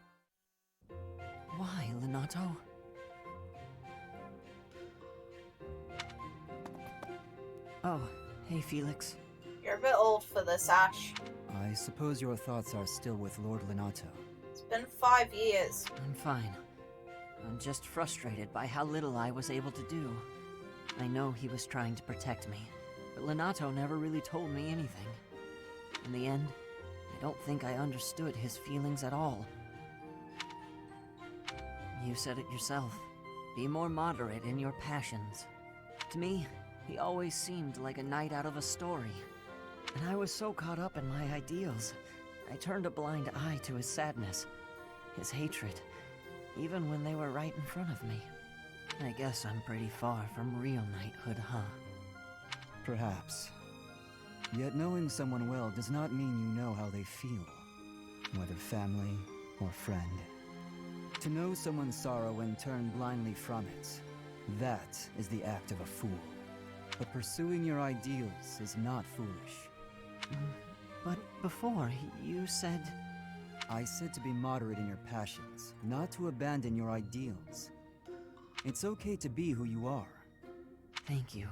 Why, Lenato? Oh, hey, Felix. You're a bit old for this, Ash. I suppose your thoughts are still with Lord Lenato. It's been 5 years. I'm fine. I'm just frustrated by how little I was able to do. I know he was trying to protect me, but Lenato never really told me anything. In the end, I don't think I understood his feelings at all. You said it yourself. Be more moderate in your passions. To me, he always seemed like a knight out of a story. And I was so caught up in my ideals, I turned a blind eye to his sadness, his hatred, even when they were right in front of me. I guess I'm pretty far from real knighthood, huh? Perhaps. Yet knowing someone well does not mean you know how they feel, whether family or friend. To know someone's sorrow and turn blindly from it, that is the act of a fool. But pursuing your ideals is not foolish. But before, you said... I said to be moderate in your passions, not to abandon your ideals. It's okay to be who you are. Thank you.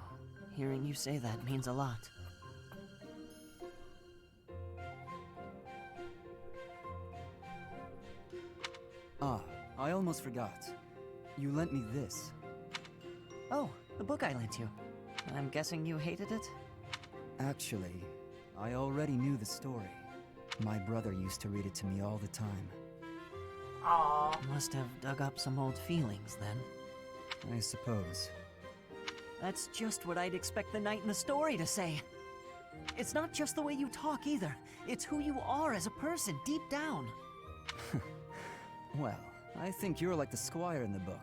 Hearing you say that means a lot. Ah, I almost forgot. You lent me this. Oh, the book I lent you. I'm guessing you hated it? Actually, I already knew the story. My brother used to read it to me all the time. Aww. Must have dug up some old feelings, then. I suppose. That's just what I'd expect the knight in the story to say. It's not just the way you talk either. It's who you are as a person, deep down. Well, I think you're like the squire in the book.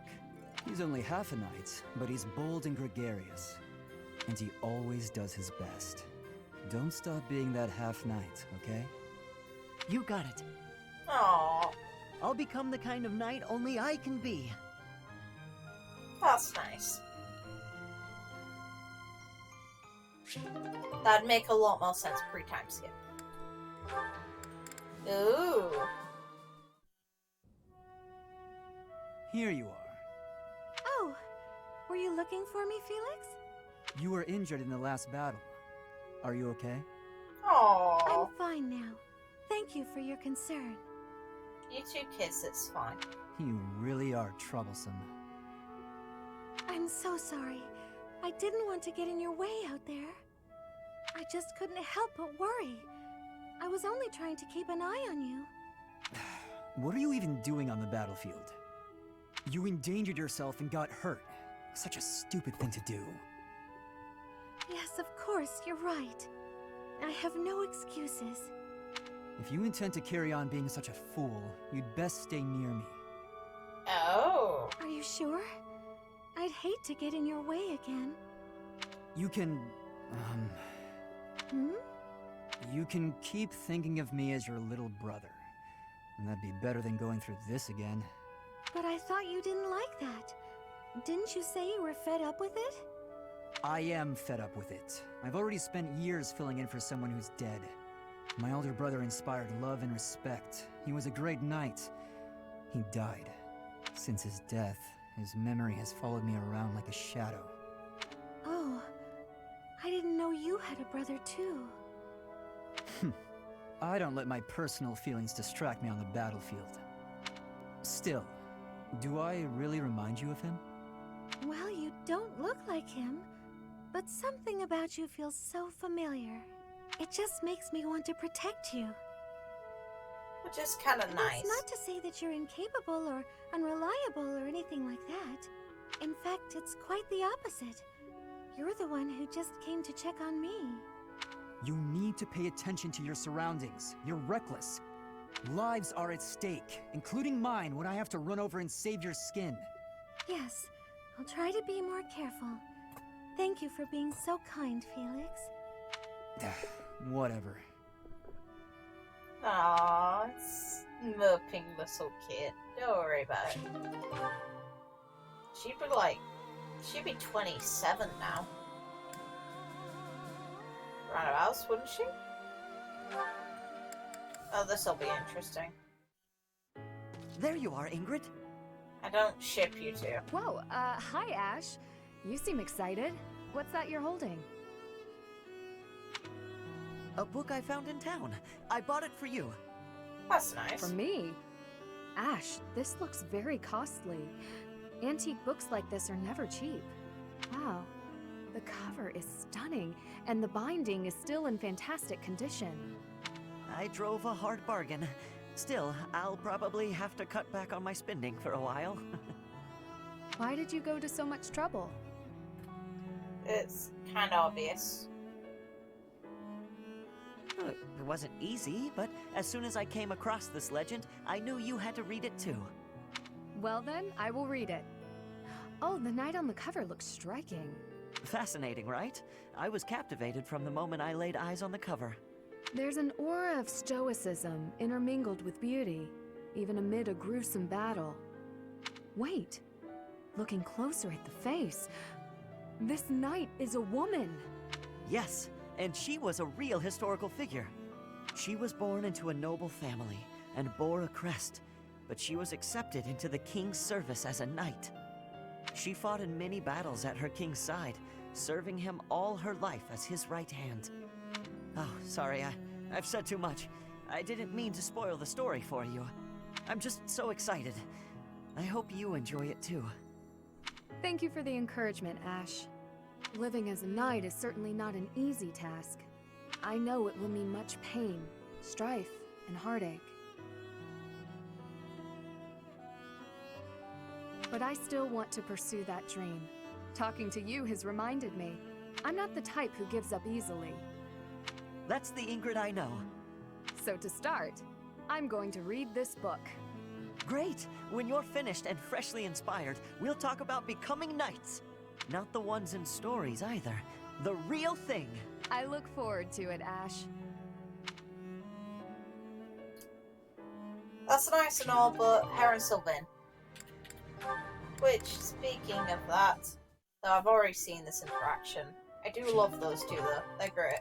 He's only half a knight, but he's bold and gregarious. And he always does his best. Don't stop being that half-knight, okay? You got it. Oh, I'll become the kind of knight only I can be. that's nice. That'd make a lot more sense pre-time skip. Ooh. Here you are. Oh, were you looking for me, Felix? You were injured in the last battle. Are you okay? Oh. I'm fine now. Thank you for your concern. You two kids, it's fine. You really are troublesome. I'm so sorry. I didn't want to get in your way out there. I just couldn't help but worry. I was only trying to keep an eye on you. What are you even doing on the battlefield? You endangered yourself and got hurt. Such a stupid thing to do. Yes, of course, you're right. I have no excuses. If you intend to carry on being such a fool, you'd best stay near me. Oh. Are you sure? I'd hate to get in your way again. You can... Hmm? You can keep thinking of me as your little brother. And that'd be better than going through this again. But I thought you didn't like that. Didn't you say you were fed up with it? I am fed up with it. I've already spent years filling in for someone who's dead. My older brother inspired love and respect. He was a great knight. He died. Since his death, his memory has followed me around like a shadow. Oh, I didn't know you had a brother too. I don't let my personal feelings distract me on the battlefield. Still, do I really remind you of him? Well, you don't look like him, but something about you feels so familiar. It just makes me want to protect you. Which is kind of nice. That's not to say that you're incapable or unreliable or anything like that. In fact, it's quite the opposite. You're the one who just came to check on me. You need to pay attention to your surroundings. You're reckless. Lives are at stake, including mine when I have to run over and save your skin. Yes, I'll try to be more careful. Thank you for being so kind, Felix. Whatever. Aww, it's moping little kid. Don't worry about it. She'd be 27 now. Roundabouts, wouldn't she? Oh, this'll be interesting. There you are, Ingrid. I don't ship you two. Whoa, hi Ash. You seem excited. What's that you're holding? A book I found in town. I bought it for you. That's nice. For me? Ash, this looks very costly. Antique books like this are never cheap. Wow. The cover is stunning, and the binding is still in fantastic condition. I drove a hard bargain. Still, I'll probably have to cut back on my spending for a while. Why did you go to so much trouble? It's kind of obvious. It wasn't easy, but as soon as I came across this legend, I knew you had to read it too. Well then, I will read it. Oh, the knight on the cover looks striking. Fascinating, right? I was captivated from the moment I laid eyes on the cover. There's an aura of stoicism intermingled with beauty, even amid a gruesome battle. Wait, looking closer at the face, this knight is a woman. Yes, and she was a real historical figure. She was born into a noble family and bore a crest, but she was accepted into the king's service as a knight. She fought in many battles at her king's side, serving him all her life as his right hand. Oh, sorry, I've said too much. I didn't mean to spoil the story for you. I'm just so excited. I hope you enjoy it too. Thank you for the encouragement, Ash. Living as a knight is certainly not an easy task. I know it will mean much pain, strife, and heartache. But I still want to pursue that dream. Talking to you has reminded me, I'm not the type who gives up easily. That's the Ingrid I know. So to start, I'm going to read this book. Great! When you're finished and freshly inspired, we'll talk about becoming knights. Not the ones in stories either. The real thing. I look forward to it, Ash. That's nice and all, but Heron Sylvan. Which, speaking of that, though I've already seen this interaction, I do love those two though. They're great.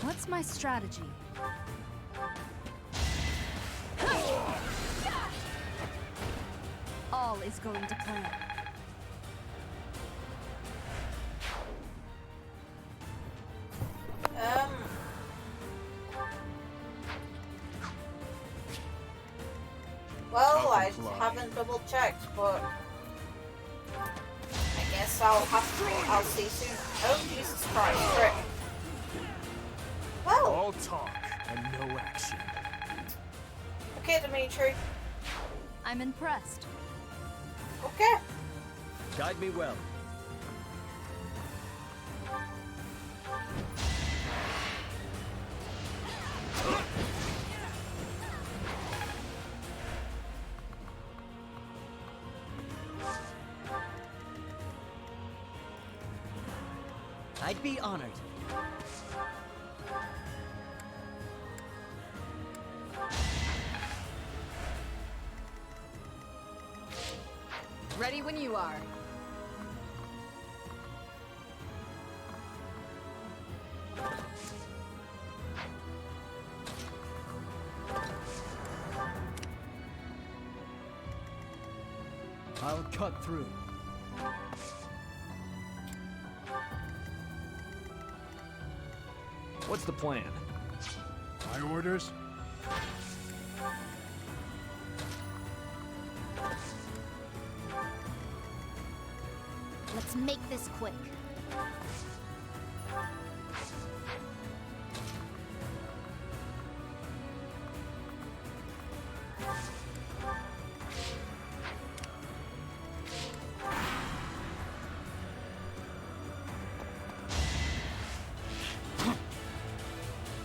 What's my strategy? All is going to plan. Well, I haven't double checked, but I guess I'll see soon. Oh, Jesus Christ, frick. Well. All talk and no action. Okay, Dimitri. I'm impressed. Okay. Guide me well. I'd be honored. Ready when you are. I'll cut through. What's the plan? My orders? Let's make this quick.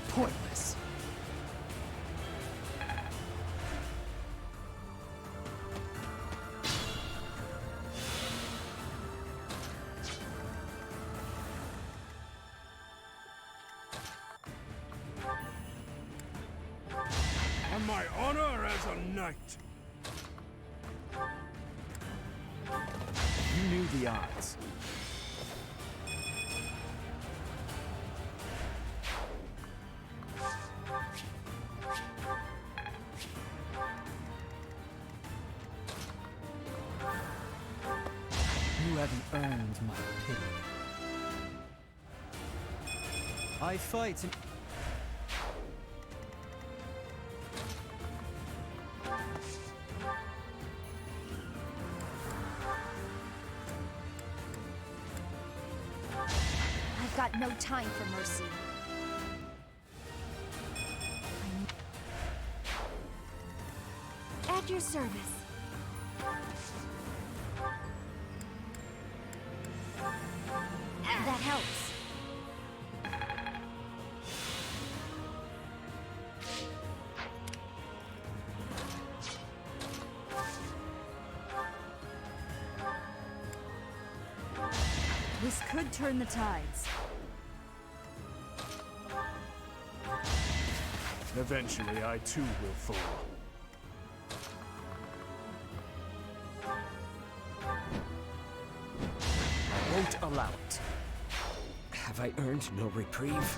Pointless. On my honor as a knight. You knew the odds. haven't earned my pity. I fight and... I've got no time for mercy. At your service. That helps. This could turn the tides. Eventually, I too will fall. I won't allow it. Have I earned no reprieve?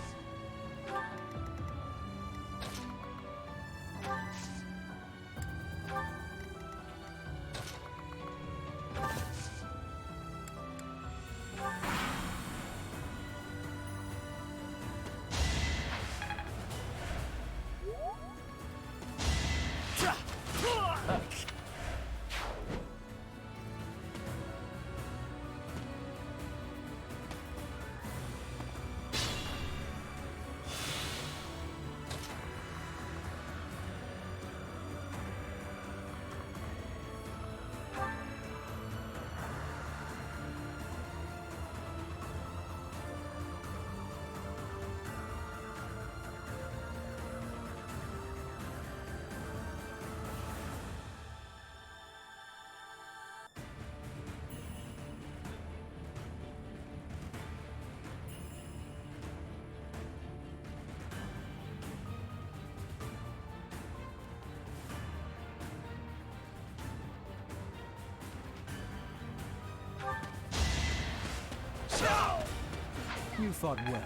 You fought well.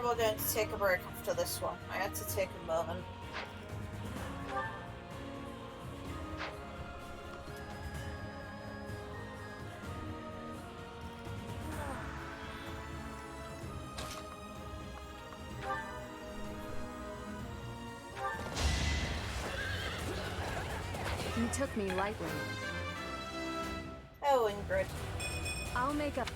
probably going to take a break after this one. I had to take a moment. You took me lightly. Oh, Ingrid. I'll make up.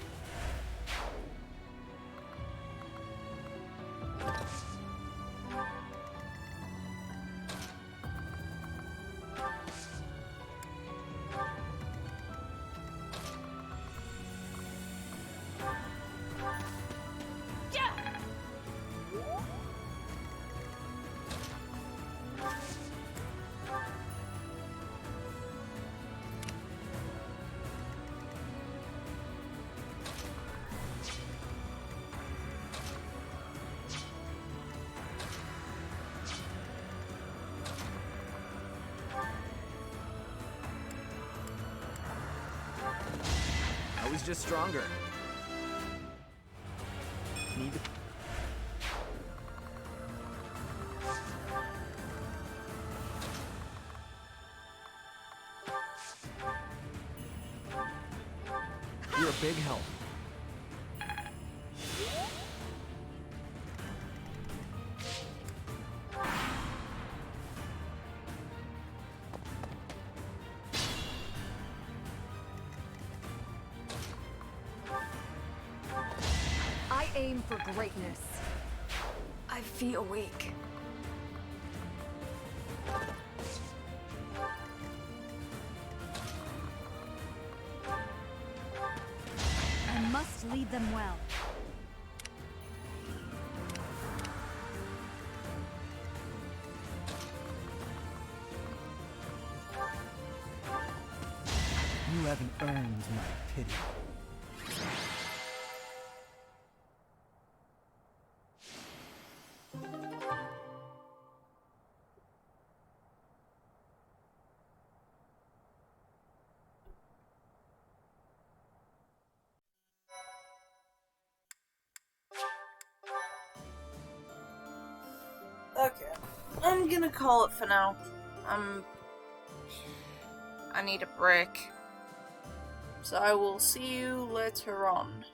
I was just stronger. Need to... You're a big help. I aim for greatness. I feel weak. I must lead them well. You haven't earned my pity. Okay, I'm gonna call it for now. I need a break. So I will see you later on.